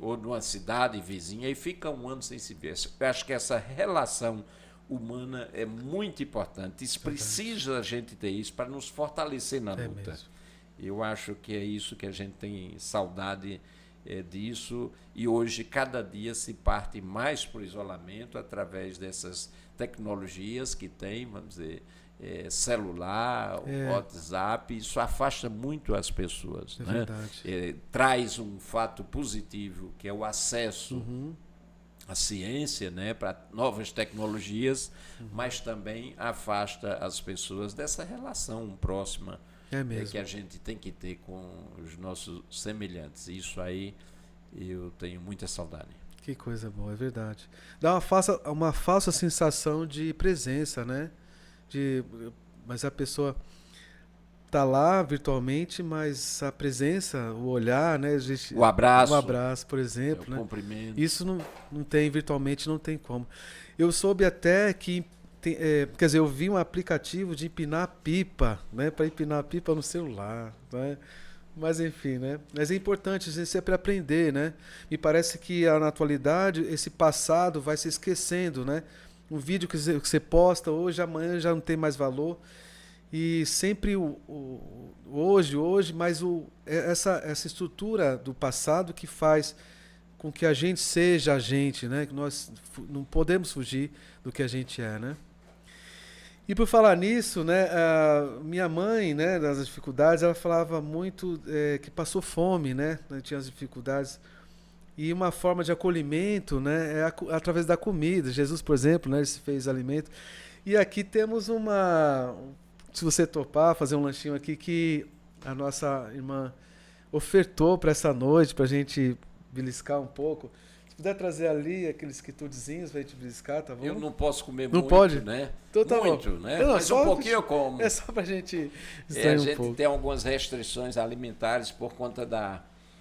ou numa cidade vizinha, e fica um ano sem se ver. Eu acho que essa relação humana é muito importante. Isso precisa a gente ter isso para nos fortalecer na luta. Mesmo. Eu acho que é isso que a gente tem saudade disso, e hoje cada dia se parte mais para o isolamento através dessas tecnologias que tem, vamos dizer, celular, WhatsApp. Isso afasta muito as pessoas, né? Traz um fato positivo, que é o acesso à ciência, né, para novas tecnologias, mas também afasta as pessoas dessa relação próxima que a gente tem que ter com os nossos semelhantes. Isso aí eu tenho muita saudade. Que coisa boa, é verdade. Dá uma falsa sensação de presença, né? De, mas a pessoa tá lá virtualmente, mas a presença, o olhar, né? O abraço, um abraço, por o exemplo, né? cumprimento. Isso não tem virtualmente, não tem como. Eu soube até que quer dizer, eu vi um aplicativo de empinar pipa, né? Para empinar pipa no celular, né? Mas enfim, né? Mas é importante a gente sempre aprender, né? Me parece que na atualidade esse passado vai se esquecendo, né? Um vídeo que você posta hoje, amanhã já não tem mais valor. E sempre hoje, mas essa estrutura do passado que faz com que a gente seja a gente, né? Que nós não podemos fugir do que a gente é, né? E por falar nisso, né, minha mãe, né, das dificuldades, ela falava muito que passou fome, né, tinha as dificuldades. E uma forma de acolhimento, né, é através da comida. Jesus, por exemplo, né, ele se fez alimento. E aqui temos se você topar, fazer um lanchinho aqui que a nossa irmã ofertou para essa noite, para a gente beliscar um pouco. Se puder trazer ali aqueles quitudezinhos pra gente beliscar, tá bom? Eu não posso comer não muito, pode? né? Então tá muito, bom. né? Não, Mas um pouquinho eu como. É só pra gente A distrair um gente pouco. tem algumas restrições alimentares por conta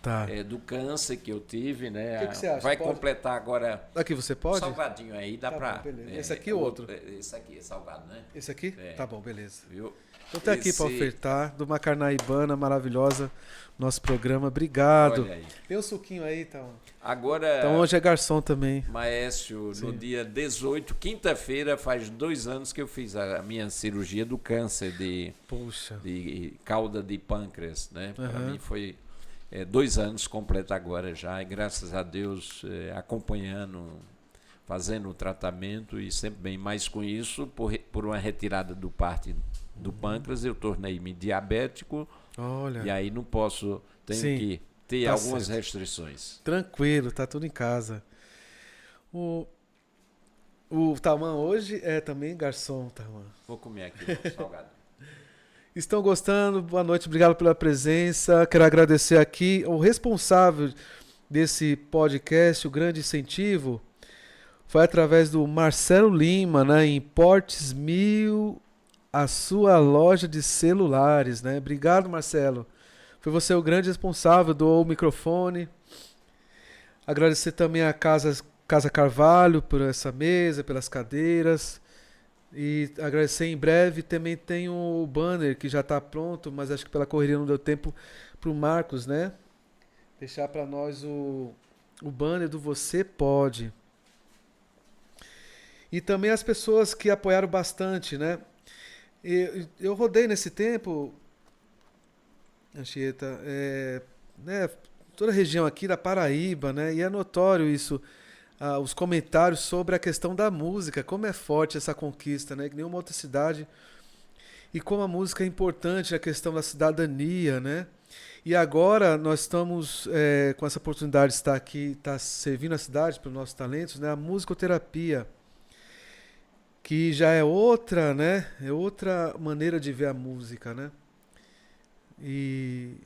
Tá. do câncer que eu tive, né? O que você acha? Vai Pode? completar agora Aqui você um pode? salgadinho aí, dá Tá pra... bom, beleza. Esse aqui ou outro? Esse aqui é salgado, né? Esse aqui? É. Tá bom, beleza. Viu? Então tá aqui para ofertar, de uma carnaibana maravilhosa, nosso programa. Obrigado. Olha aí. Tem um suquinho aí, tá? Agora, Então hoje é garçom também. Maestro, Sim. no dia 18, quinta-feira, faz 2 anos que eu fiz a minha cirurgia do câncer Puxa. de cauda de pâncreas, né? Para Aham. mim foi 2 anos completo agora já, e graças a Deus acompanhando, fazendo o tratamento e sempre bem. Mais com isso, por uma retirada do parte do pâncreas, eu tornei-me diabético. Olha. E aí não posso, tenho Sim, que ter tá algumas certo. restrições. Tranquilo, tá tudo em casa. O Taman hoje é também garçom, Taman. Vou comer aqui o salgado. Estão gostando? Boa noite, obrigado pela presença. Quero agradecer aqui o responsável desse podcast, o grande incentivo, foi através do Marcelo Lima, né, em Portes 1000, a sua loja de celulares, né? Obrigado, Marcelo. Foi você o grande responsável, doou o microfone. Agradecer também a Casa Carvalho por essa mesa, pelas cadeiras. E agradecer em breve. Também tem o banner que já está pronto, mas acho que pela correria não deu tempo para o Marcos, né? Deixar para nós o banner do Você Pode. E também as pessoas que apoiaram bastante, né? Eu rodei nesse tempo, Anchieta, né, toda a região aqui da Paraíba, né? E é notório isso, os comentários sobre a questão da música, como é forte essa conquista, né? Que nenhuma outra cidade. E como a música é importante na questão da cidadania, né? E agora nós estamos com essa oportunidade de estar aqui, estar servindo a cidade pelos nossos talentos, né? A musicoterapia, que já é outra, né? É outra maneira de ver a música, né? E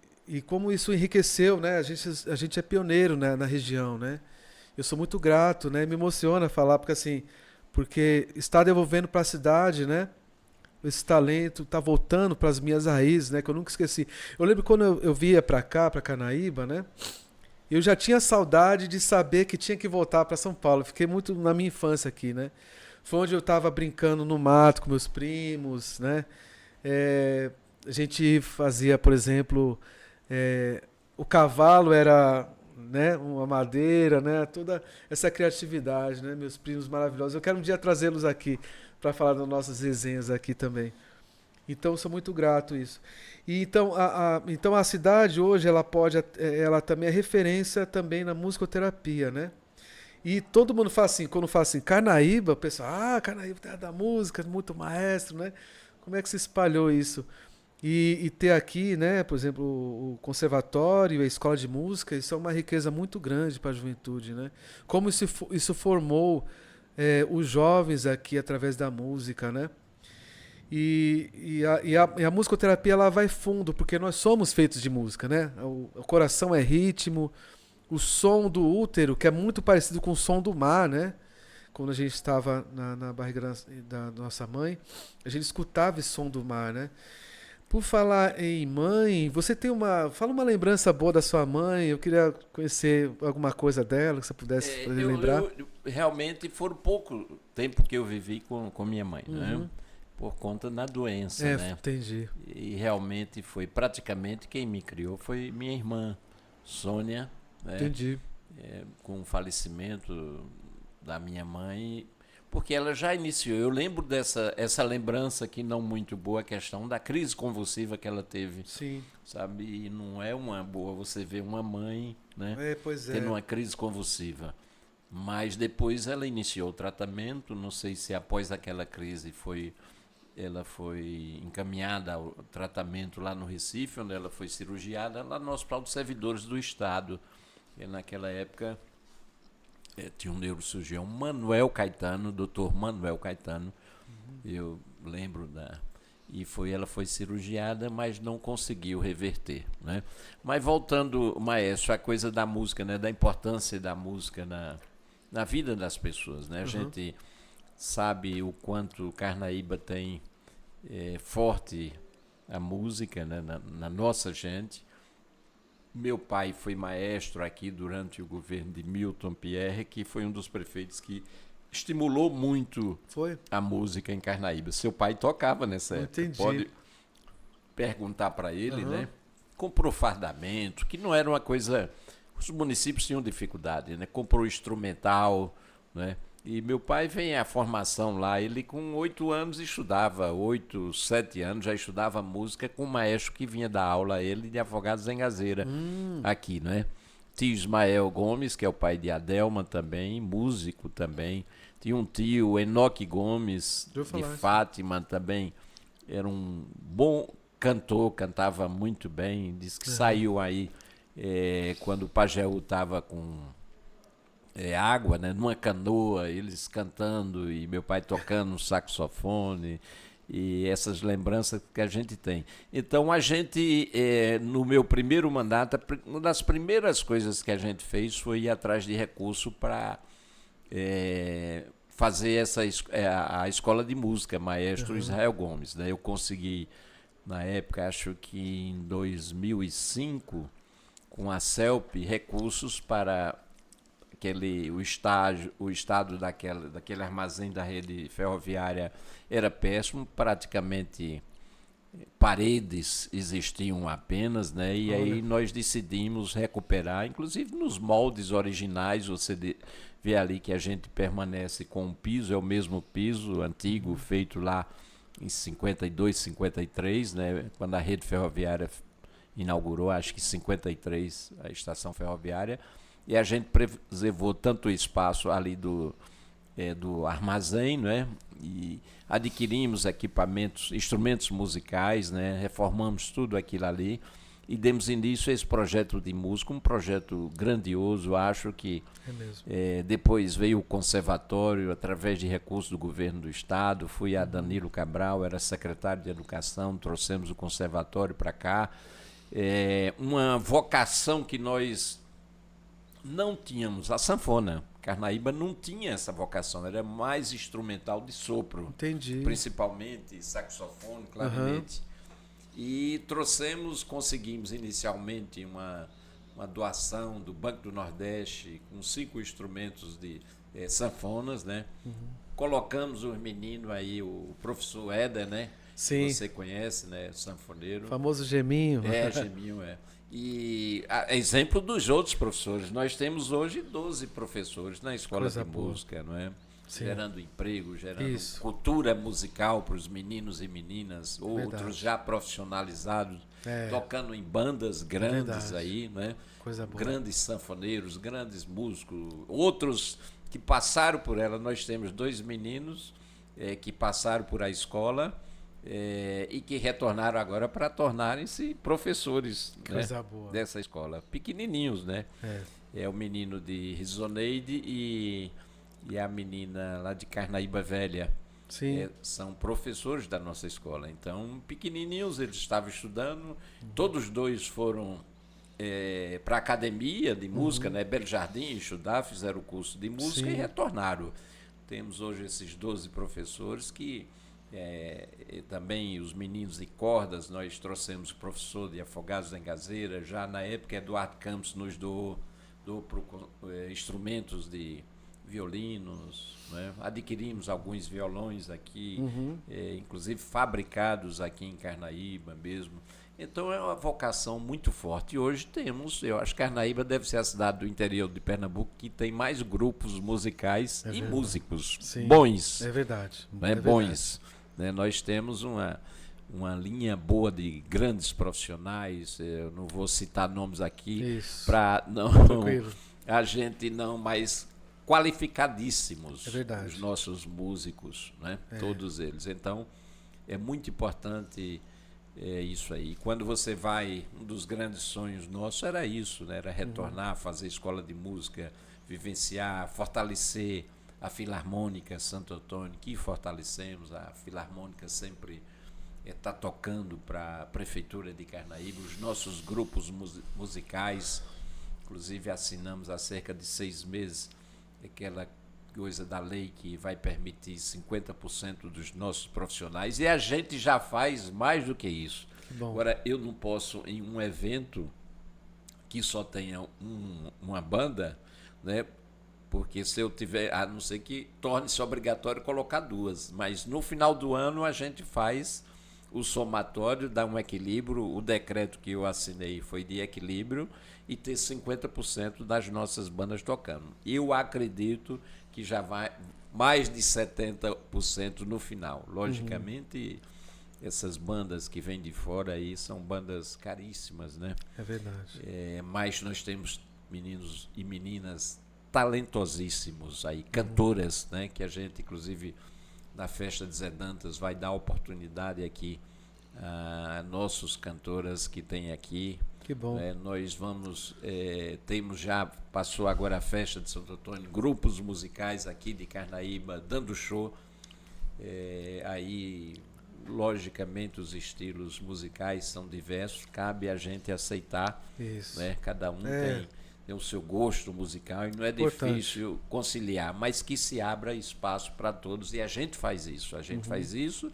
como isso enriqueceu, né? A gente é pioneiro, né, na região, né? Eu sou muito grato, né? Me emociona falar porque está devolvendo para a cidade, né? Esse talento está voltando para as minhas raízes, né? Que eu nunca esqueci. Eu lembro quando eu via para cá, para Canaíba, né? Eu já tinha saudade de saber que tinha que voltar para São Paulo. Fiquei muito na minha infância aqui, né? Foi onde eu estava brincando no mato com meus primos, né? A gente fazia, por exemplo, o cavalo era, né, uma madeira, né? Toda essa criatividade, né? Meus primos maravilhosos. Eu quero um dia trazê-los aqui para falar das nossas resenhas aqui também. Então, eu sou muito grato a isso. E então a cidade hoje ela também é referência também na musicoterapia, né? E todo mundo fala assim, quando fala assim, Carnaíba, o pessoal, Carnaíba, terra da música, muito maestro, né? Como é que se espalhou isso? E ter aqui, né, por exemplo, o conservatório, a escola de música, isso é uma riqueza muito grande para a juventude, né? Como isso formou os jovens aqui através da música, né? E a musicoterapia ela vai fundo, porque nós somos feitos de música, né? O coração é ritmo, o som do útero, que é muito parecido com o som do mar, né? Quando a gente estava na barriga da nossa mãe, a gente escutava esse som do mar, né? Por falar em mãe, você tem fala uma lembrança boa da sua mãe. Eu queria conhecer alguma coisa dela que você pudesse poder lembrar. Realmente foram pouco tempo que eu vivi com minha mãe, né? Uhum. Por conta da doença, né? Entendi. E realmente foi praticamente quem me criou foi minha irmã, Sônia, né? Entendi. Com o falecimento da minha mãe, porque ela já iniciou. Eu lembro essa lembrança que não muito boa, a questão da crise convulsiva que ela teve. Sim. Sabe? E não é uma boa você ver uma mãe, né, Pois é. tendo uma crise convulsiva. Mas depois ela iniciou o tratamento, não sei se após aquela crise ela foi encaminhada ao tratamento lá no Recife, onde ela foi cirurgiada, lá no Hospital dos Servidores do Estado. E naquela época tinha um neurocirurgião, Manuel Caetano, doutor Manuel Caetano, eu lembro ela foi cirurgiada, mas não conseguiu reverter, né? Mas voltando, maestro, a coisa da música, né? Da importância da música na vida das pessoas, né? A gente sabe o quanto Carnaíba tem forte a música, né? Na nossa gente. Meu pai foi maestro aqui durante o governo de Milton Pierre, que foi um dos prefeitos que estimulou muito a música em Carnaíba. Seu pai tocava nessa época. Entendi. Pode perguntar para ele, né? Comprou fardamento, que não era uma coisa... Os municípios tinham dificuldade, né? Comprou instrumental, né? E meu pai vem a formação lá, ele com 8 anos estudava, 8, 7 anos já estudava música com um maestro que vinha dar aula a ele de Afogados em Gazeira, aqui, né? Tio Ismael Gomes, que é o pai de Adelma também, músico também. Tinha um tio, Enoque Gomes, de Fátima também, era um bom cantor, cantava muito bem, disse que saiu aí quando o Pajeú estava com... água, né? Numa canoa, eles cantando e meu pai tocando um saxofone e essas lembranças que a gente tem. Então a gente, no meu primeiro mandato, uma das primeiras coisas que a gente fez foi ir atrás de recurso para fazer a escola de música, maestro Israel Gomes, né? Eu consegui, na época, acho que em 2005, com a CELP, recursos para... o estado daquele armazém da rede ferroviária era péssimo, praticamente paredes existiam apenas, né? E aí nós decidimos recuperar, inclusive nos moldes originais, você vê ali que a gente permanece com o piso, é o mesmo piso antigo, feito lá em 52, 53, né? Quando a rede ferroviária inaugurou, acho que em 53, a estação ferroviária. E a gente preservou tanto o espaço ali do armazém, né? E adquirimos equipamentos, instrumentos musicais, né? Reformamos tudo aquilo ali e demos início a esse projeto de música, um projeto grandioso, acho que depois veio o conservatório, através de recursos do governo do estado, fui a Danilo Cabral, era secretário de Educação, trouxemos o conservatório para cá, uma vocação que nós não tínhamos, a sanfona. Carnaíba não tinha essa vocação, era mais instrumental de sopro. Entendi. Principalmente saxofone, clarinete. E conseguimos inicialmente uma doação do Banco do Nordeste com 5 instrumentos de sanfonas, né? Colocamos os meninos aí, o professor Éder, né? Sim. Que você conhece, né? Sanfoneiro. O famoso Geminho. Geminho, E exemplo dos outros professores, nós temos hoje 12 professores na escola de música, não é? Sim. Gerando emprego, gerando cultura musical para os meninos e meninas, outros já profissionalizados, tocando em bandas grandes aí, né? Coisa boa. Grandes sanfoneiros, grandes músicos, outros que passaram por ela. Nós temos 2 meninos que passaram por a escola, e que retornaram agora para tornarem-se professores, né, dessa escola. Pequenininhos, né? É o menino de Rizoneide e a menina lá de Carnaíba Velha. Sim. São professores da nossa escola. Então, pequenininhos, eles estavam estudando. Todos 2 foram para a academia de música, né? Belo Jardim, estudar, fizeram o curso de música Sim. e retornaram. Temos hoje esses 12 professores que também os meninos de cordas, nós trouxemos o professor de Afogados da Engazeira, já na época Eduardo Campos nos doou instrumentos de violinos, né? Adquirimos alguns violões aqui, inclusive fabricados aqui em Carnaíba mesmo. Então é uma vocação muito forte. E hoje temos, eu acho que Carnaíba deve ser a cidade do interior de Pernambuco que tem mais grupos musicais e músicos bons. É verdade. Né? Bons. Né? Nós temos uma linha boa de grandes profissionais, eu não vou citar nomes aqui para não a gente não, mas qualificadíssimos os nossos músicos, né? Todos eles. Então é muito importante isso aí. Quando você vai, um dos grandes sonhos nossos era isso, né? Era retornar, fazer escola de música, vivenciar, fortalecer a Filarmônica Santo Antônio, que fortalecemos. A Filarmônica sempre está tocando para a Prefeitura de Carnaíba, os nossos grupos musicais, inclusive assinamos há cerca de 6 meses aquela coisa da lei que vai permitir 50% dos nossos profissionais, e a gente já faz mais do que isso. Agora, eu não posso, em um evento que só tenha uma banda, né? Porque se eu tiver, a não ser que torne-se obrigatório colocar 2, mas no final do ano a gente faz o somatório, dá um equilíbrio. O decreto que eu assinei foi de equilíbrio e ter 50% das nossas bandas tocando. Eu acredito que já vai mais de 70% no final. Logicamente, essas bandas que vêm de fora aí são bandas caríssimas, né? É verdade. Mas nós temos meninos e meninas talentosíssimos aí, cantoras, né? Que a gente, inclusive, na festa de Zé Dantas, vai dar oportunidade aqui a nossos cantoras que tem aqui. Que bom. Nós vamos, temos já, passou agora a festa de Santo Antônio, grupos musicais aqui de Carnaíba dando show. Aí, logicamente, os estilos musicais são diversos, cabe a gente aceitar. Isso. Né? Cada um tem o seu gosto musical e não é difícil conciliar, mas que se abra espaço para todos, e a gente faz isso. A gente faz isso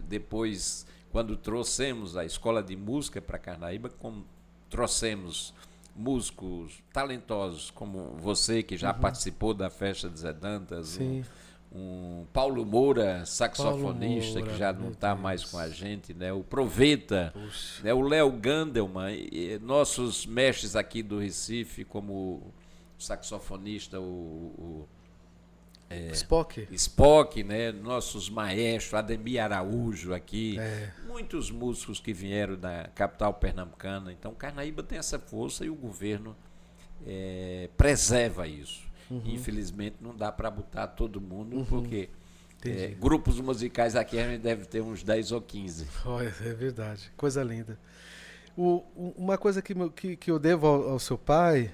depois, quando trouxemos a escola de música para Carnaíba, como trouxemos músicos talentosos como você, que já participou da festa de Zé Dantas, um Paulo Moura, saxofonista, que já não está mais com a gente, né? O Proveta, né? O Léo Gandelman, nossos mestres aqui do Recife, como o saxofonista, Spock, né? Nossos maestros, Ademir Araújo aqui, muitos músicos que vieram da capital pernambucana. Então, Carnaíba tem essa força e o governo preserva isso. Infelizmente não dá para botar todo mundo, porque grupos musicais aqui a gente deve ter uns 10 ou 15. É verdade, coisa linda. Uma coisa que eu devo ao seu pai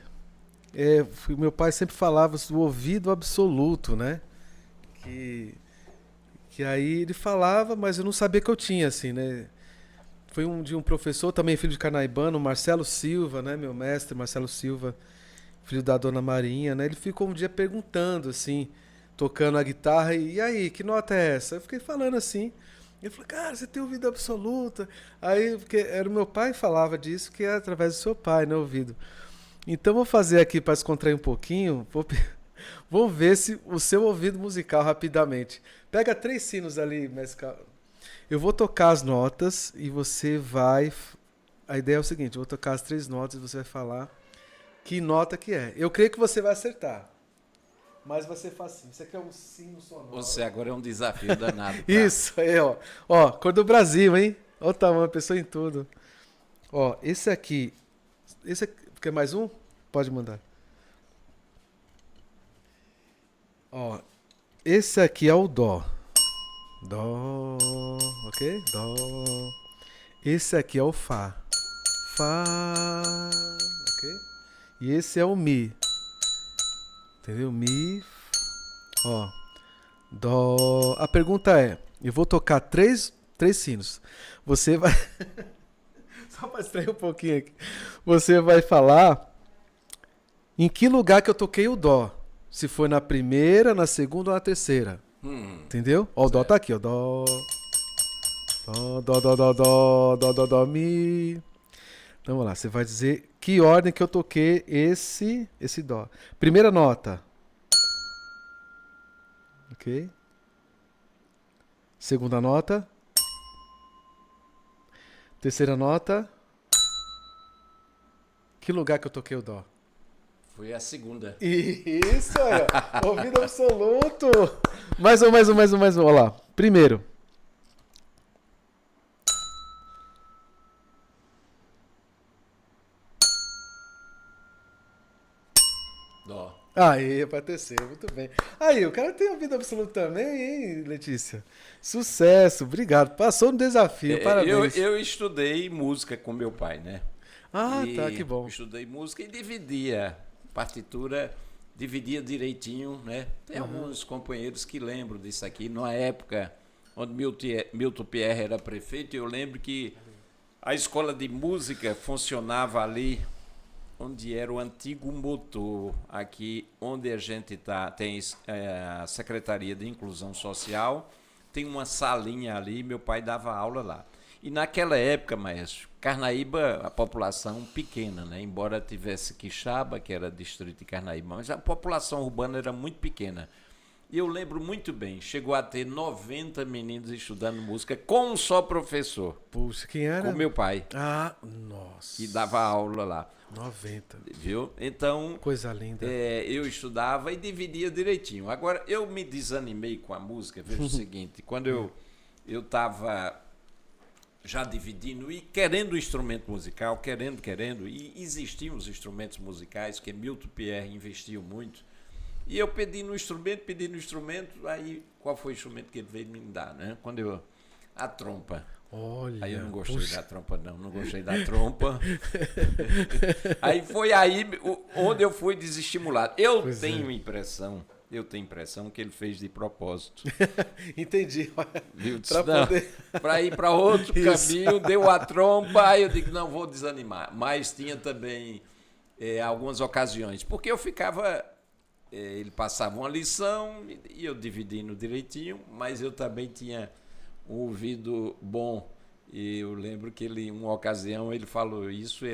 meu pai sempre falava do ouvido absoluto, né? Que aí ele falava, mas eu não sabia que eu tinha, assim, né? Foi de um professor, também filho de carnaibano, Marcelo Silva, né? Meu mestre, Marcelo Silva, filho da Dona Marinha, né? Ele ficou um dia perguntando, assim, tocando a guitarra, e aí, que nota é essa? Eu fiquei falando assim, ele falou, cara, você tem ouvido absoluta. Aí, porque era o meu pai que falava disso, que é através do seu pai, né, ouvido. Então, vou fazer aqui para descontrair um pouquinho, vamos ver se o seu ouvido musical rapidamente. Pega 3 sinos ali, mestre. Eu vou tocar as notas e você vai... A ideia é o seguinte, eu vou tocar as 3 notas e você vai falar que nota que é. Eu creio que você vai acertar. Mas vai ser facinho. Isso aqui é um sino sonoro. Você agora é um desafio danado. Tá? Isso, aí, ó. Ó, cor do Brasil, hein? Olha o tamanho, pessoa em tudo. Ó, esse aqui... Quer mais um? Pode mandar. Ó, esse aqui é o Dó. Dó, ok? Dó. Esse aqui é o Fá. Fá, ok? E esse é o Mi. Entendeu? Mi. Ó. Dó. A pergunta é, eu vou tocar três sinos. Você vai... Só para extrair um pouquinho aqui. Você vai falar em que lugar que eu toquei o dó. Se foi na primeira, na segunda ou na terceira. Entendeu? Ó, o dó tá aqui, ó. Dó. Dó, dó, dó, dó, dó, dó, dó, dó, mi. Então vamos lá, você vai dizer que ordem que eu toquei esse dó. Primeira nota. Ok. Segunda nota. Terceira nota. Que lugar que eu toquei o dó? Foi a segunda. Isso, aí, ó. Ouvido absoluto. Mais um. Olha lá. Primeiro. Dó. Aí, para terceiro, muito bem. Aí, o cara tem ouvido absoluto também, hein, Letícia? Sucesso, obrigado. Passou no desafio, parabéns. Eu estudei música com meu pai, né? Ah, E tá, que bom. estudei música e dividia partitura, dividia direitinho, né? Tem alguns companheiros que lembram disso aqui. Numa época onde Milton Pierre era prefeito, eu lembro que a escola de música funcionava ali onde era o antigo motor, aqui onde a gente tem a Secretaria de Inclusão Social, tem uma salinha ali, meu pai dava aula lá. E naquela época, maestro, Carnaíba, a população pequena, né? Embora tivesse Quixaba, que era distrito de Carnaíba, mas a população urbana era muito pequena. E eu lembro muito bem, chegou a ter 90 meninos estudando música com um só professor. Puxa, quem era? Com meu pai. Ah, nossa. Que dava aula lá. 90. Viu? Então, coisa linda. Eu estudava e dividia direitinho. Agora, eu me desanimei com a música, veja o seguinte, quando eu estava já dividindo e querendo o instrumento musical, querendo, e existiam os instrumentos musicais, que Milton Pierre investiu muito, e eu pedi no instrumento, aí qual foi o instrumento que ele veio me dar, né? A trompa. Olha, aí eu não gostei da trompa, não gostei da trompa. Aí foi aí onde eu fui desestimulado. Eu tenho impressão que ele fez de propósito. Entendi. Para ir para outro caminho, deu a trompa, aí eu digo, não, vou desanimar. Mas tinha também algumas ocasiões, porque eu ficava... ele passava uma lição e eu dividindo direitinho, mas eu também tinha um ouvido bom. E eu lembro que uma ocasião, ele falou isso,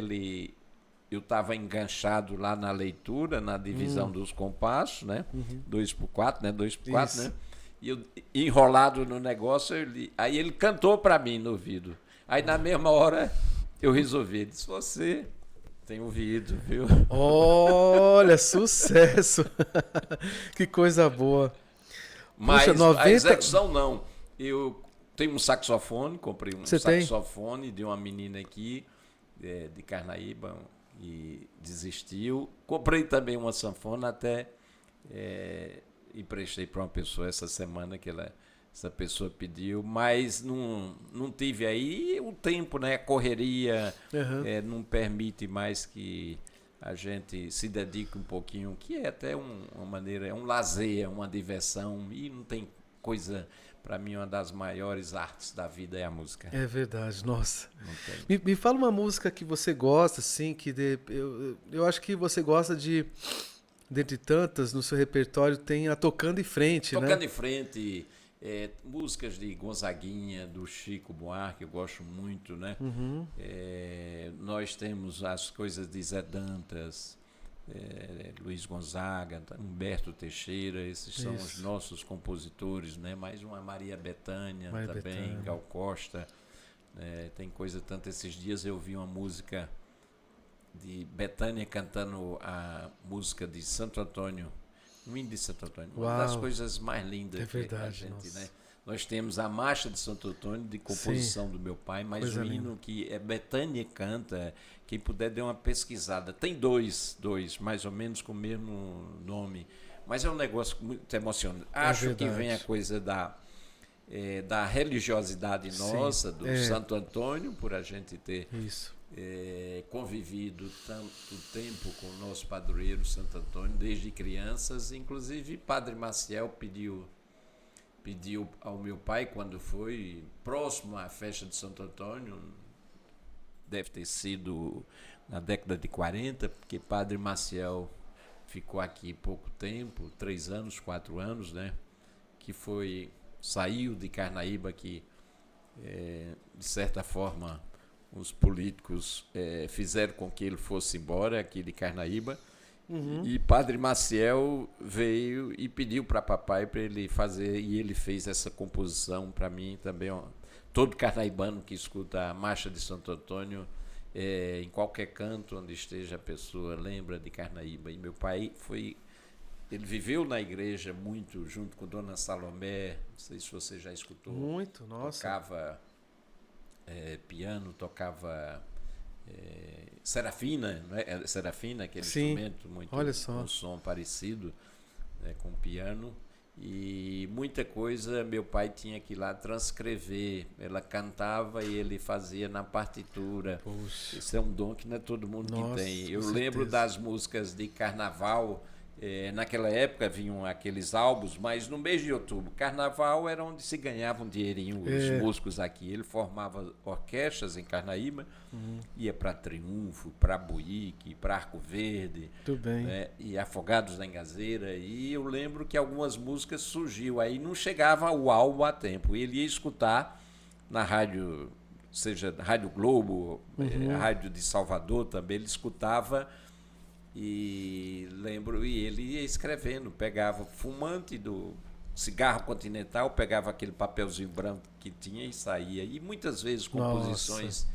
eu estava enganchado lá na leitura, na divisão dos compassos, né? 2x4, né? 2x4, né? E eu enrolado no negócio, aí ele cantou para mim no ouvido. Aí na mesma hora eu resolvi, ele disse, você tem ouvido, viu? Olha, sucesso! Que coisa boa. Mas puxa, 90... a execução não. Eu tenho um saxofone, comprei um Você saxofone de uma menina aqui, de Carnaíba, e desistiu. Comprei também uma sanfona até emprestei para uma pessoa essa semana que essa pessoa pediu, mas não tive aí o tempo, né? A correria não permite mais que a gente se dedique um pouquinho, que é até uma maneira, é um lazer, é uma diversão, e não tem coisa... Para mim, uma das maiores artes da vida é a música. É verdade, nossa. Me fala uma música que você gosta, assim, eu acho que você gosta de, dentre tantas, no seu repertório, tem a Tocando em Frente, né? Tocando em Frente, músicas de Gonzaguinha, do Chico Buarque, eu gosto muito, né? Nós temos as coisas de Zé Dantas, Luiz Gonzaga, Humberto Teixeira, esses são os nossos compositores, né? Mais uma Maria Bethânia também, Gal Costa, tem coisa tanto. Esses dias eu vi uma música de Bethânia cantando a música de Santo Antônio, o hino de Santo Antônio, uma das coisas mais lindas que a gente, né? Nós temos a Marcha de Santo Antônio, de composição do meu pai, mas o hino que Bethânia canta, quem puder dê uma pesquisada. Tem dois, mais ou menos com o mesmo nome, mas é um negócio muito emocionante. Acho que vem a coisa da religiosidade nossa, do Santo Antônio, por a gente ter convivido tanto tempo com o nosso padroeiro Santo Antônio, desde crianças. Inclusive, Padre Maciel pediu ao meu pai, quando foi próximo à festa de Santo Antônio, deve ter sido na década de 40, porque Padre Maciel ficou aqui pouco tempo, 3 anos, 4 anos, né? Que saiu de Carnaíba, que de certa forma os políticos fizeram com que ele fosse embora aqui de Carnaíba. E Padre Maciel veio e pediu para papai para ele fazer, e ele fez essa composição para mim também. Ó. Todo carnaibano que escuta a Marcha de Santo Antônio, em qualquer canto onde esteja a pessoa, lembra de Carnaíba. E meu pai ele viveu na igreja muito, junto com Dona Salomé, não sei se você já escutou. Muito, nossa. Tocava piano, tocava serafina, não é? Serafina, aquele Sim. instrumento muito, Olha só. um som parecido, né, com piano. E muita coisa meu pai tinha que ir lá transcrever. Ela cantava e ele fazia na partitura. Poxa. Esse é um dom que não é todo mundo Nossa, que tem. Eu com lembro certeza. das músicas de carnaval. Naquela época vinham aqueles álbuns, mas no mês de outubro, carnaval era onde se ganhava um dinheirinho os músicos aqui. Ele formava orquestras em Carnaíba, ia para Triunfo, para Buíque, para Arco Verde, Muito bem. né, e Afogados da Engazeira. E eu lembro que algumas músicas surgiu, aí não chegava o álbum a tempo. Ele ia escutar na rádio, seja Rádio Globo, Rádio de Salvador também, ele escutava. E lembro, e ele ia escrevendo, pegava fumante do cigarro continental, pegava aquele papelzinho branco que tinha e saía. E muitas vezes composições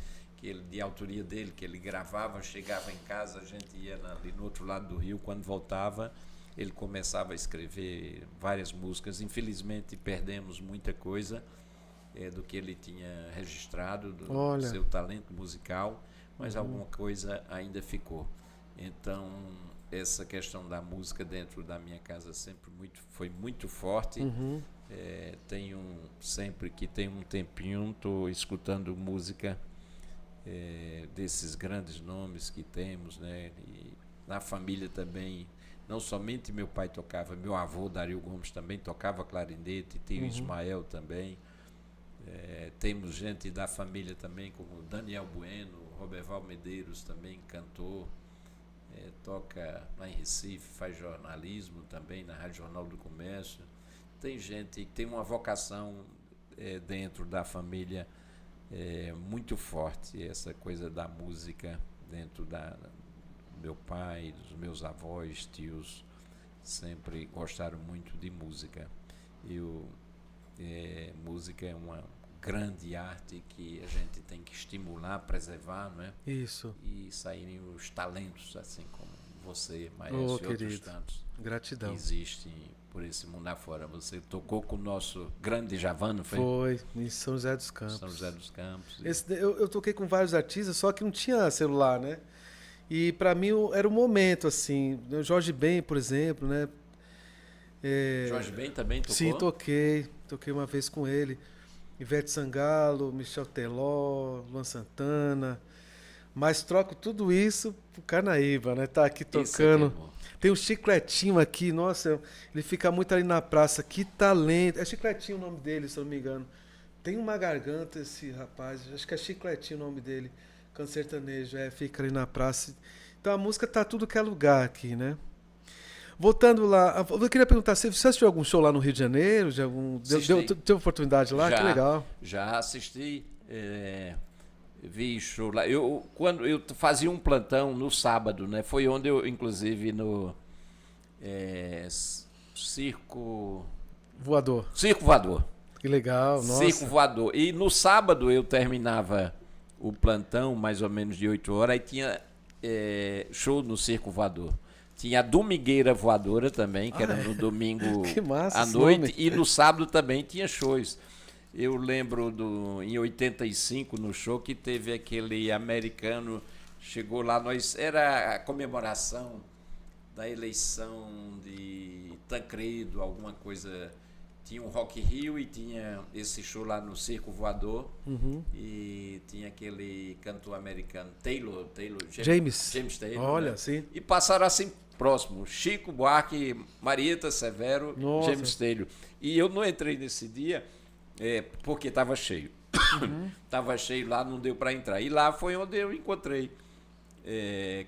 de autoria dele, que ele gravava, chegava em casa, a gente ia ali no outro lado do rio, quando voltava, ele começava a escrever várias músicas. Infelizmente perdemos muita coisa do que ele tinha registrado, do seu talento musical, mas alguma coisa ainda ficou. Então, essa questão da música dentro da minha casa sempre foi muito forte. Sempre que tenho um tempinho, estou escutando música desses grandes nomes que temos, né? E na família também, não somente meu pai tocava, meu avô Dario Gomes também tocava clarinete, tio Ismael também. Temos gente da família também, como Daniel Bueno, Roberval Medeiros também, cantor. Toca lá em Recife, faz jornalismo também na Rádio Jornal do Comércio. Tem gente que tem uma vocação dentro da família muito forte, essa coisa da música dentro do meu pai, dos meus avós, tios, sempre gostaram muito de música. Música é uma grande arte que a gente tem que estimular, preservar, não é? Isso. E saírem os talentos, assim como você, Maestro, e outros querido. Tantos Gratidão. que existem por esse mundo afora. Você tocou com o nosso grande Djavan, não foi? Foi, em São José dos Campos. São José dos Campos. Eu toquei com vários artistas, só que não tinha celular, né? E para mim era o momento, assim. O Jorge Ben, por exemplo, né? Jorge Ben também tocou? Sim, toquei uma vez com ele. Ivete Sangalo, Michel Teló, Luan Santana. Mas troco tudo isso pro Carnaíba, né? Tá aqui tocando. Tem um Chicletinho aqui, nossa, ele fica muito ali na praça. Que talento. É Chicletinho o nome dele, se eu não me engano. Tem uma garganta esse rapaz, acho que é Chicletinho o nome dele. Canto sertanejo, fica ali na praça. Então a música tá tudo que é lugar aqui, né? Voltando lá, eu queria perguntar, você assistiu algum show lá no Rio de Janeiro? Teve oportunidade lá? Que legal. Já assisti, vi show lá. Quando eu fazia um plantão no sábado, né? Foi onde eu, inclusive, no Circo Voador. Circo Voador. Que legal, nossa. Circo Voador. E no sábado eu terminava o plantão, mais ou menos de 8 horas, aí tinha show no Circo Voador. Tinha a Domingueira Voadora também, que era no domingo à noite, e no sábado também tinha shows. Eu lembro em 85, no show, que teve aquele americano, chegou lá, era a comemoração da eleição de Tancredo, alguma coisa. Tinha um Rock in Rio e tinha esse show lá no Circo Voador. E tinha aquele cantor americano, James Taylor. Olha, né? sim. E passaram assim próximo, Chico Buarque, Marieta Severo, James Taylor. E eu não entrei nesse dia porque estava cheio. Estava cheio lá, não deu para entrar. E lá foi onde eu encontrei.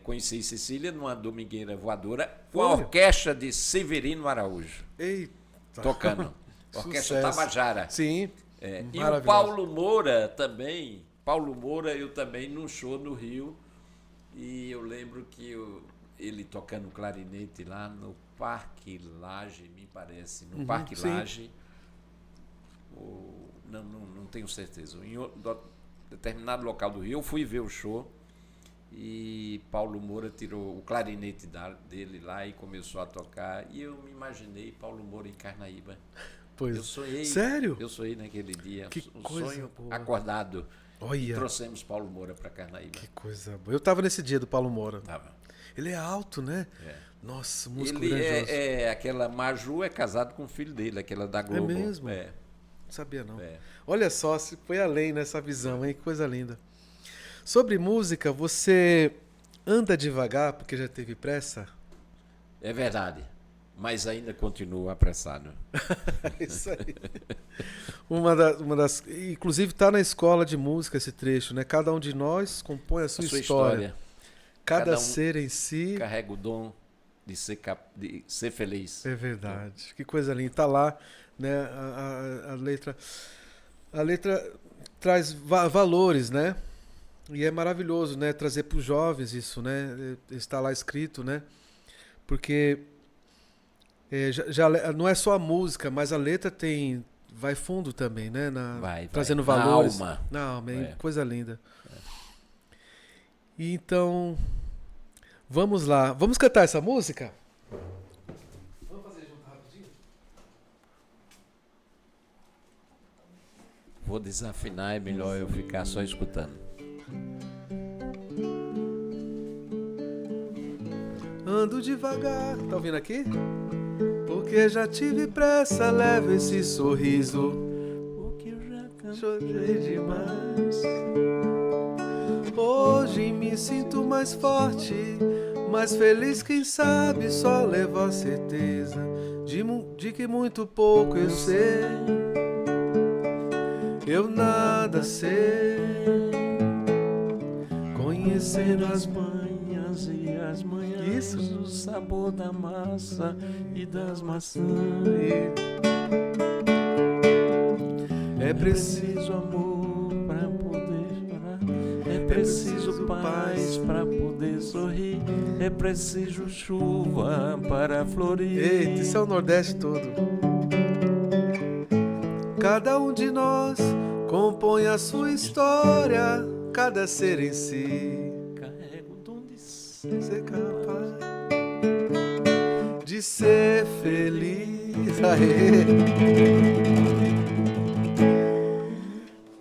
Conheci Cecília numa domingueira voadora com a orquestra de Severino Araújo. Eita. Tocando. Orquestra Tabajara. Sim. E o Paulo Moura também. Paulo Moura, eu também num show no Rio. E eu lembro que ele tocando clarinete lá no Parque Lage, me parece. No Parque Lage. Não tenho certeza. Em determinado local do Rio, eu fui ver o show. E Paulo Moura tirou o clarinete dele lá e começou a tocar. E eu me imaginei Paulo Moura em Carnaíba. Pois. Eu sonhei. Sério? Eu sonhei naquele dia. Que coisa sonho boa. acordado. Olha. Trouxemos Paulo Moura para Carnaíba. Que coisa boa. Eu estava nesse dia do Paulo Moura. Tava. Ele é alto, né? Nossa, músico Ele grandioso. aquela Maju é casado com o filho dele, aquela da Globo. É mesmo? É. Não sabia, não. É. Olha só, se foi além nessa visão, hein? Que coisa linda. Sobre música, você anda devagar porque já teve pressa? É verdade. Mas ainda continua apressado. Isso aí. Uma das, inclusive está na escola de música esse trecho, né? Cada um de nós compõe a sua história. Cada ser em si carrega o dom de ser feliz. É verdade. Que coisa linda. Está lá, né? A letra traz valores, né? E é maravilhoso, né? Trazer para os jovens isso, né? Está lá escrito, né? Porque não é só a música, mas a letra vai fundo também, né? Trazendo valores. Na alma. Coisa linda. E então, vamos lá. Vamos cantar essa música? Vamos fazer junto rapidinho? Vou desafinar, é melhor eu ficar só escutando. Ando devagar, tá ouvindo aqui? Porque já tive pressa, leva esse sorriso. Porque eu já chorei demais. Hoje me sinto mais forte, mais feliz, quem sabe só levo a certeza de que muito pouco eu sei. Eu nada sei, conhecendo as manhãs e as manhãs, o sabor da massa e das maçãs. É preciso amor para poder chorar, é preciso paz para poder sorrir, é preciso chuva para florir. Eita, isso é o Nordeste todo. Cada um de nós compõe a sua história, cada ser em si carrega o dom de ser capaz de ser feliz. Aê.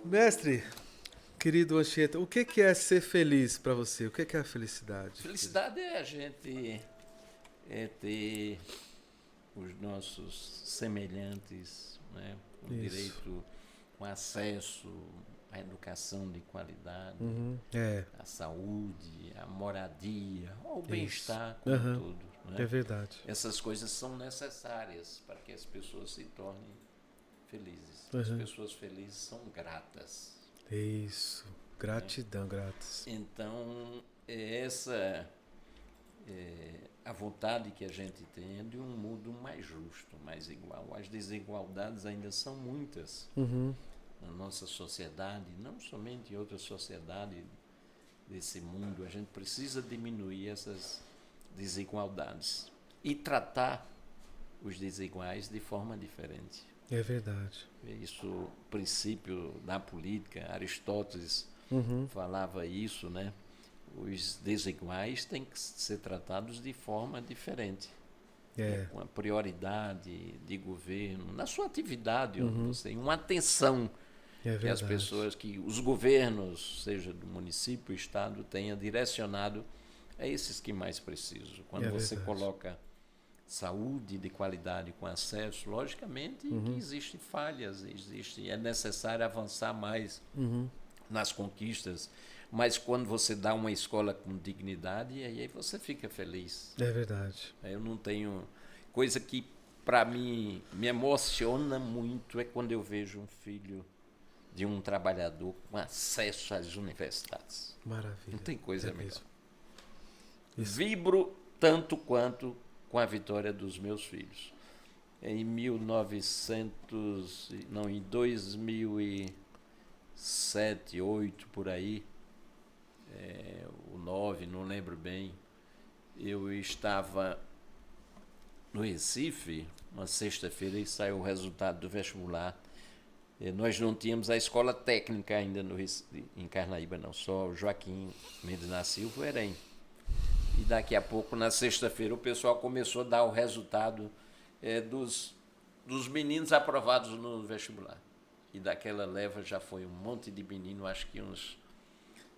Mestre, querido Anchieta, o que é ser feliz para você? O que é a felicidade? Felicidade é a gente ter os nossos semelhantes, né, com direito, com acesso à educação de qualidade, à saúde, à moradia, ao bem-estar como todo. Né? É verdade. Essas coisas são necessárias para que as pessoas se tornem felizes. As pessoas felizes são gratas. Isso. Gratidão, gratas. Então, essa a vontade que a gente tem é de um mundo mais justo, mais igual. As desigualdades ainda são muitas na nossa sociedade, não somente em outra sociedade desse mundo. A gente precisa diminuir essas desigualdades e tratar os desiguais de forma diferente. É verdade. Isso, o princípio da política, Aristóteles falava isso, né? Os desiguais têm que ser tratados de forma diferente, com a prioridade de governo, na sua atividade, uma atenção que as pessoas, que os governos, seja do município, estado, tenha direcionado a esses que mais precisam. Quando você coloca saúde de qualidade com acesso, logicamente que existem falhas, é necessário avançar mais nas conquistas, mas quando você dá uma escola com dignidade, aí você fica feliz. É verdade. Eu não tenho... Coisa que, para mim, me emociona muito é quando eu vejo um filho de um trabalhador com acesso às universidades. Maravilha. Não tem coisa melhor. Isso. Vibro tanto quanto com a vitória dos meus filhos. Em 2007, 2008, por aí, o 9, não lembro bem, eu estava no Recife, uma sexta-feira, e saiu o resultado do vestibular. Nós não tínhamos a escola técnica ainda em Carnaíba, não, só o Joaquim Mendes da Silva e o Erém. E daqui a pouco, na sexta-feira, o pessoal começou a dar o resultado dos meninos aprovados no vestibular. E daquela leva já foi um monte de menino, acho que um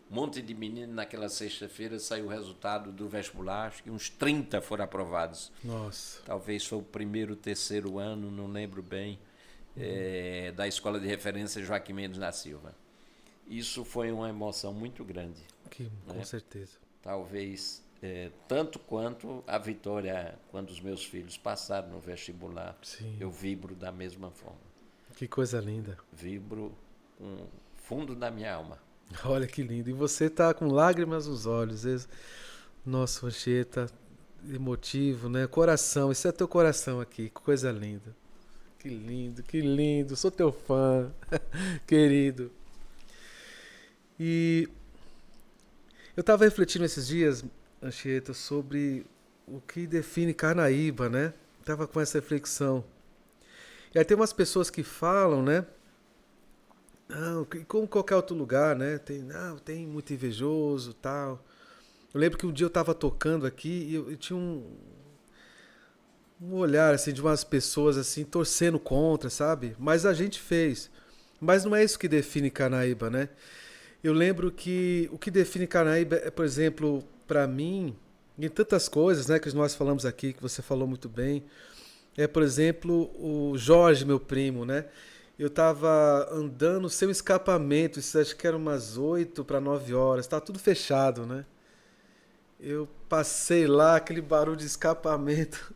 monte de menino naquela sexta-feira saiu o resultado do vestibular, acho que uns 30 foram aprovados. Nossa. Talvez foi o primeiro, terceiro ano, não lembro bem, da Escola de Referência Joaquim Mendes da Silva. Isso foi uma emoção muito grande. Com certeza. Talvez tanto quanto a vitória quando os meus filhos passaram no vestibular. Sim. Eu vibro da mesma forma. Que coisa linda. Vibro com o fundo da minha alma. Olha que lindo. E você está com lágrimas nos olhos. Nossa, Anchieta, emotivo, né? Coração, esse é teu coração aqui, que coisa linda. Que lindo, que lindo. Sou teu fã, querido. E eu estava refletindo esses dias, Anchieta, sobre o que define Carnaíba, né? Estava com essa reflexão. E aí tem umas pessoas que falam, né? Não, como qualquer outro lugar, né? Tem muito invejoso, tal. Eu lembro que um dia eu estava tocando aqui e eu tinha um olhar assim de umas pessoas assim torcendo contra, sabe? Mas a gente fez. Mas não é isso que define Carnaíba, né? Eu lembro que o que define Carnaíba é, por exemplo, para mim, em tantas coisas, né, que nós falamos aqui, que você falou muito bem, por exemplo, o Jorge, meu primo, né? Eu estava andando sem escapamento, isso acho que era umas 8 para 9 horas, estava tudo fechado, né? Eu passei lá, aquele barulho de escapamento,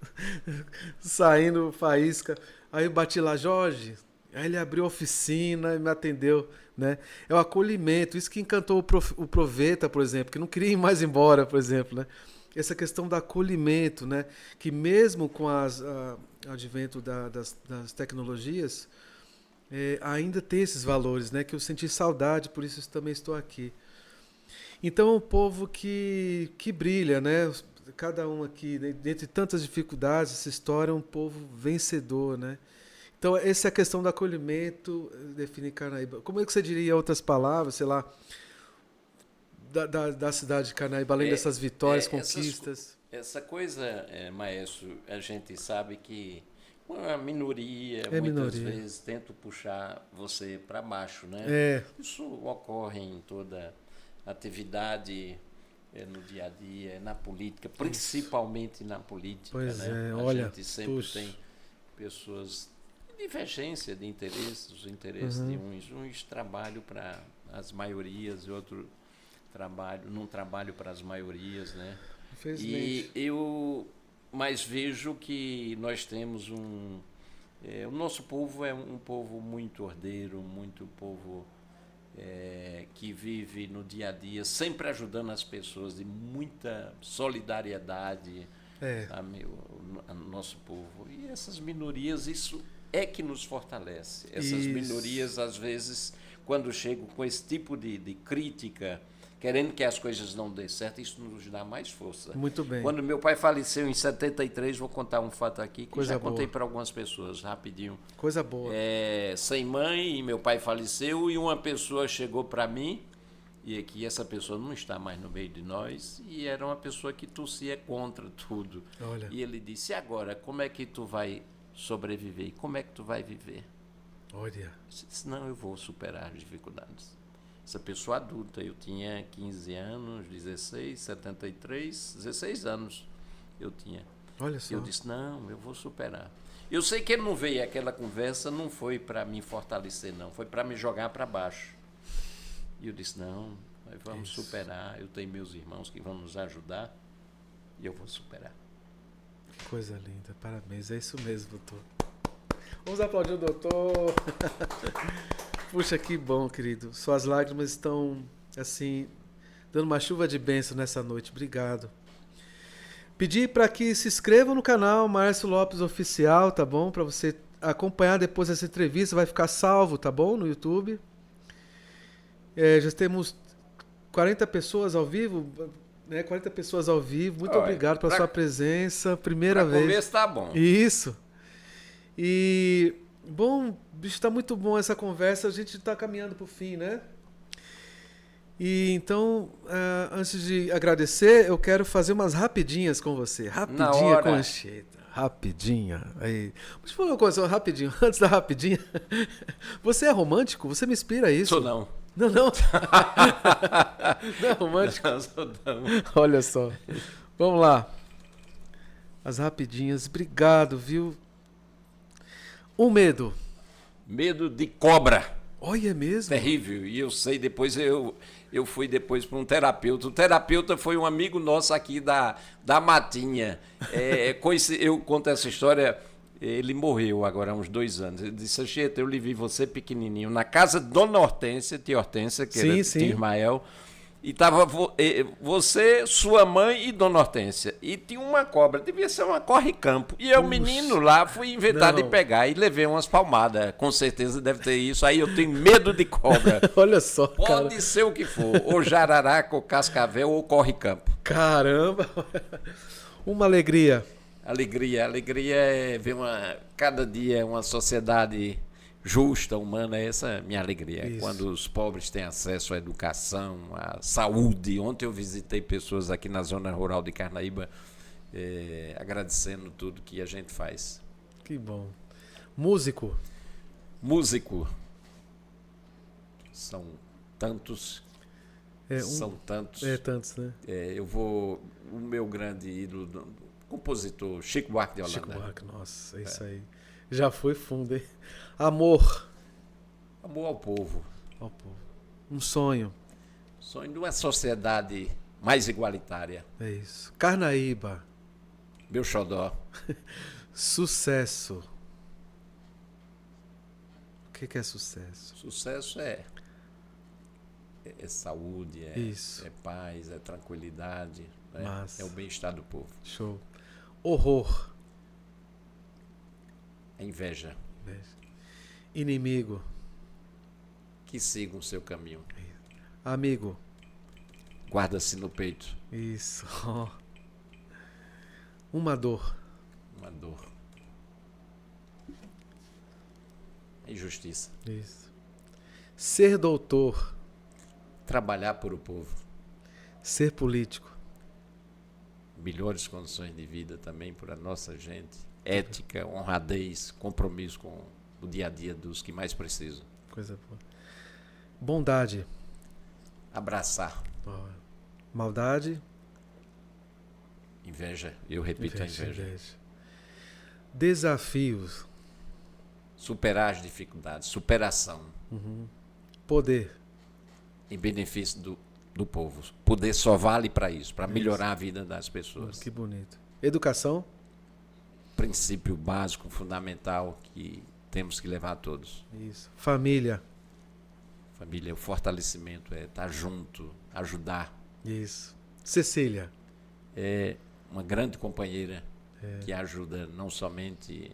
saindo faísca. Aí eu bati lá, Jorge. Aí ele abriu a oficina e me atendeu, né? É o acolhimento, isso que encantou o Proveta, por exemplo, que não queria ir mais embora, por exemplo, né? Essa questão do acolhimento, né? Que mesmo com o advento das tecnologias, ainda tem esses valores, né? Que eu senti saudade, por isso também estou aqui. Então é um povo que brilha, né? Cada um aqui, dentre tantas dificuldades, essa história é um povo vencedor, né? Então essa é a questão do acolhimento, definir Carnaíba. Como é que você diria outras palavras, sei lá, da cidade de Carnaíba, além dessas vitórias, conquistas? Essa coisa, maestro, a gente sabe que uma minoria, muitas vezes, tenta puxar você para baixo, né? Isso ocorre em toda atividade, no dia a dia, na política, principalmente na política. Pois né? Olha, a gente sempre tem pessoas de divergência de interesses, os interesses de uns trabalham para as maiorias e outro não trabalho para as maiorias, né? Infelizmente. E eu mas vejo que nós temos o nosso povo é um povo muito ordeiro, muito povo que vive no dia a dia, sempre ajudando as pessoas, de muita solidariedade, sabe, o nosso povo. E essas minorias, isso é que nos fortalece. Essas minorias, às vezes, quando chegam com esse tipo de crítica, querendo que as coisas não dêem certo, isso nos dá mais força. Muito bem. Quando meu pai faleceu em 73, vou contar um fato aqui que Coisa já contei boa. para algumas pessoas, rapidinho. Coisa boa. Sem mãe, e meu pai faleceu, e uma pessoa chegou para mim, e aqui essa pessoa não está mais no meio de nós, e era uma pessoa que torcia contra tudo. Olha. E ele disse, e agora, como é que tu vai sobreviver? E como é que tu vai viver? Olha. Eu disse, não, eu vou superar as dificuldades. Essa pessoa adulta, eu tinha 15 anos, 16, 73, 16 anos eu tinha. Olha só. Eu disse, não, eu vou superar. Eu sei que ele não veio, aquela conversa não foi para me fortalecer, não, foi para me jogar para baixo. E eu disse, não, nós vamos superar, eu tenho meus irmãos que vão nos ajudar e eu vou superar. Que coisa linda, parabéns, é isso mesmo, doutor. Vamos aplaudir o doutor. Puxa, que bom, querido. Suas lágrimas estão, assim, dando uma chuva de bênção nessa noite. Obrigado. Pedir para que se inscrevam no canal Márcio Lopes Oficial, tá bom? Para você acompanhar depois essa entrevista, vai ficar salvo, tá bom? No YouTube. Já temos 40 pessoas ao vivo, né? 40 pessoas ao vivo. Muito obrigado pela sua presença. Primeira vez. Começo tá bom. Isso. E, bom, bicho, tá muito bom essa conversa. A gente tá caminhando pro fim, né? E então, antes de agradecer, eu quero fazer umas rapidinhas com você. Rapidinha com a Anchieta. Rapidinha. Aí. Deixa eu falar uma coisa, rapidinho. Antes da rapidinha. Você é romântico? Você me inspira isso? Sou não. Não. Não é romântico? Não, sou não. Olha só. Vamos lá. As rapidinhas. Obrigado, viu? Medo. Medo de cobra. Olha, é mesmo? Terrível. E eu sei, depois eu fui depois para um terapeuta. O terapeuta foi um amigo nosso aqui da Matinha. Eu conto essa história, ele morreu agora há uns 2 anos. Ele disse, Anchieta, eu lhe vi você pequenininho na casa de Dona Hortência, tia Hortência, que era tia Ismael. E tava você, sua mãe e Dona Hortência. E tinha uma cobra, devia ser uma corre-campo. E eu, menino lá, fui inventar de pegar e levei umas palmadas. Com certeza deve ter isso. Aí eu tenho medo de cobra. Olha só, cara. Pode ser o que for. Ou jararaca, ou cascavel, ou corre-campo. Caramba! Uma alegria. Alegria é ver cada dia uma sociedade justa, humana, essa é a minha alegria. Isso. Quando os pobres têm acesso à educação, à saúde. Ontem eu visitei pessoas aqui na zona rural de Carnaíba, agradecendo tudo que a gente faz. Que bom. Músico. São tantos. São tantos. Tantos, né? O meu grande ídolo, compositor, Chico Buarque de Holanda. Chico Buarque, nossa, é isso aí. Já foi fundo, hein? Amor ao povo. Um sonho. Sonho de uma sociedade mais igualitária. É isso. Carnaíba. Meu xodó. Sucesso. O que é sucesso? Sucesso é saúde, é paz, é tranquilidade, né? É o bem-estar do povo. Show. Horror. É inveja. Inimigo. Que siga o seu caminho. Amigo. Guarda-se no peito. Isso. Uma dor. Injustiça. Isso. Ser doutor. Trabalhar por o povo. Ser político. Melhores condições de vida também para a nossa gente. Ética, honradez, compromisso com o dia a dia dos que mais precisam. Coisa boa. Bondade. Abraçar. Maldade. Inveja. Eu repito, a inveja. Desafios. Superar as dificuldades. Superação. Poder. Em benefício do povo. Poder só vale para isso, para melhorar a vida das pessoas. Que bonito. Educação. Princípio básico, fundamental, que temos que levar a todos. Isso. Família. O fortalecimento é estar junto, ajudar. Isso. Cecília. É uma grande companheira que ajuda não somente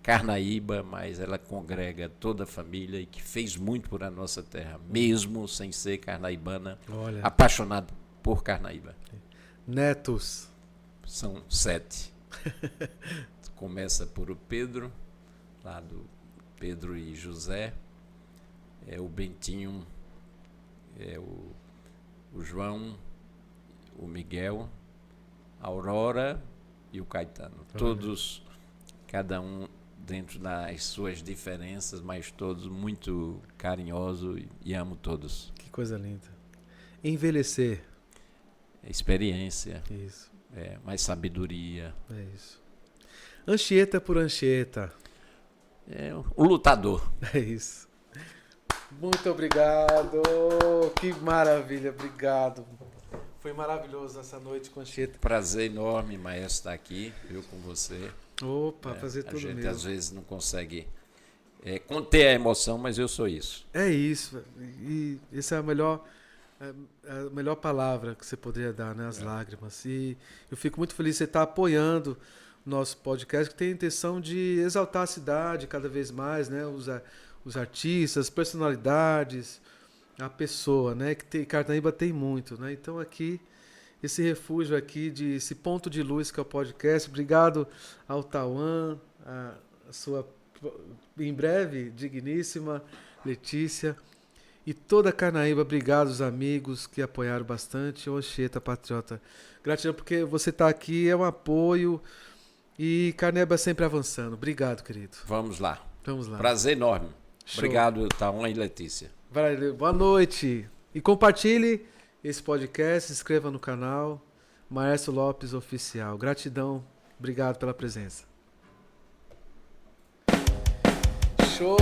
Carnaíba, mas ela congrega toda a família e que fez muito por a nossa terra, mesmo sem ser carnaibana, apaixonado por Carnaíba. Netos. São 7. Começa por o Pedro, lá do Pedro e José, o Bentinho, o João, o Miguel, a Aurora e o Caetano. Todos, cada um dentro das suas diferenças, mas todos muito carinhosos e amo todos. Que coisa linda. Envelhecer. Experiência. Isso. Mais sabedoria. É isso. Anchieta por Anchieta. O lutador. É isso. Muito obrigado. Que maravilha. Obrigado. Foi maravilhoso essa noite com Anchieta. Prazer enorme, maestro, estar aqui, com você. Opa, fazer tudo mesmo. A gente às vezes não consegue conter a emoção, mas eu sou isso. É isso. E essa é a melhor palavra que você poderia dar, né? As lágrimas. E eu fico muito feliz de você estar apoiando o nosso podcast, que tem a intenção de exaltar a cidade cada vez mais, né? Os artistas, as personalidades, a pessoa, né? Carnaíba tem muito, né? Então aqui, esse refúgio aqui, esse ponto de luz que é o podcast. Obrigado ao Tauan, a sua, em breve, digníssima Letícia. E toda a Carnaíba, obrigado aos amigos que apoiaram bastante. Oxeta, patriota. Gratidão porque você está aqui, é um apoio. E Carnaíba sempre avançando. Obrigado, querido. Vamos lá. Vamos lá. Prazer enorme. Show. Obrigado, Tauan e Letícia. Valeu. Boa noite. E compartilhe esse podcast, se inscreva no canal. Maestro Lopes Oficial. Gratidão. Obrigado pela presença. Show.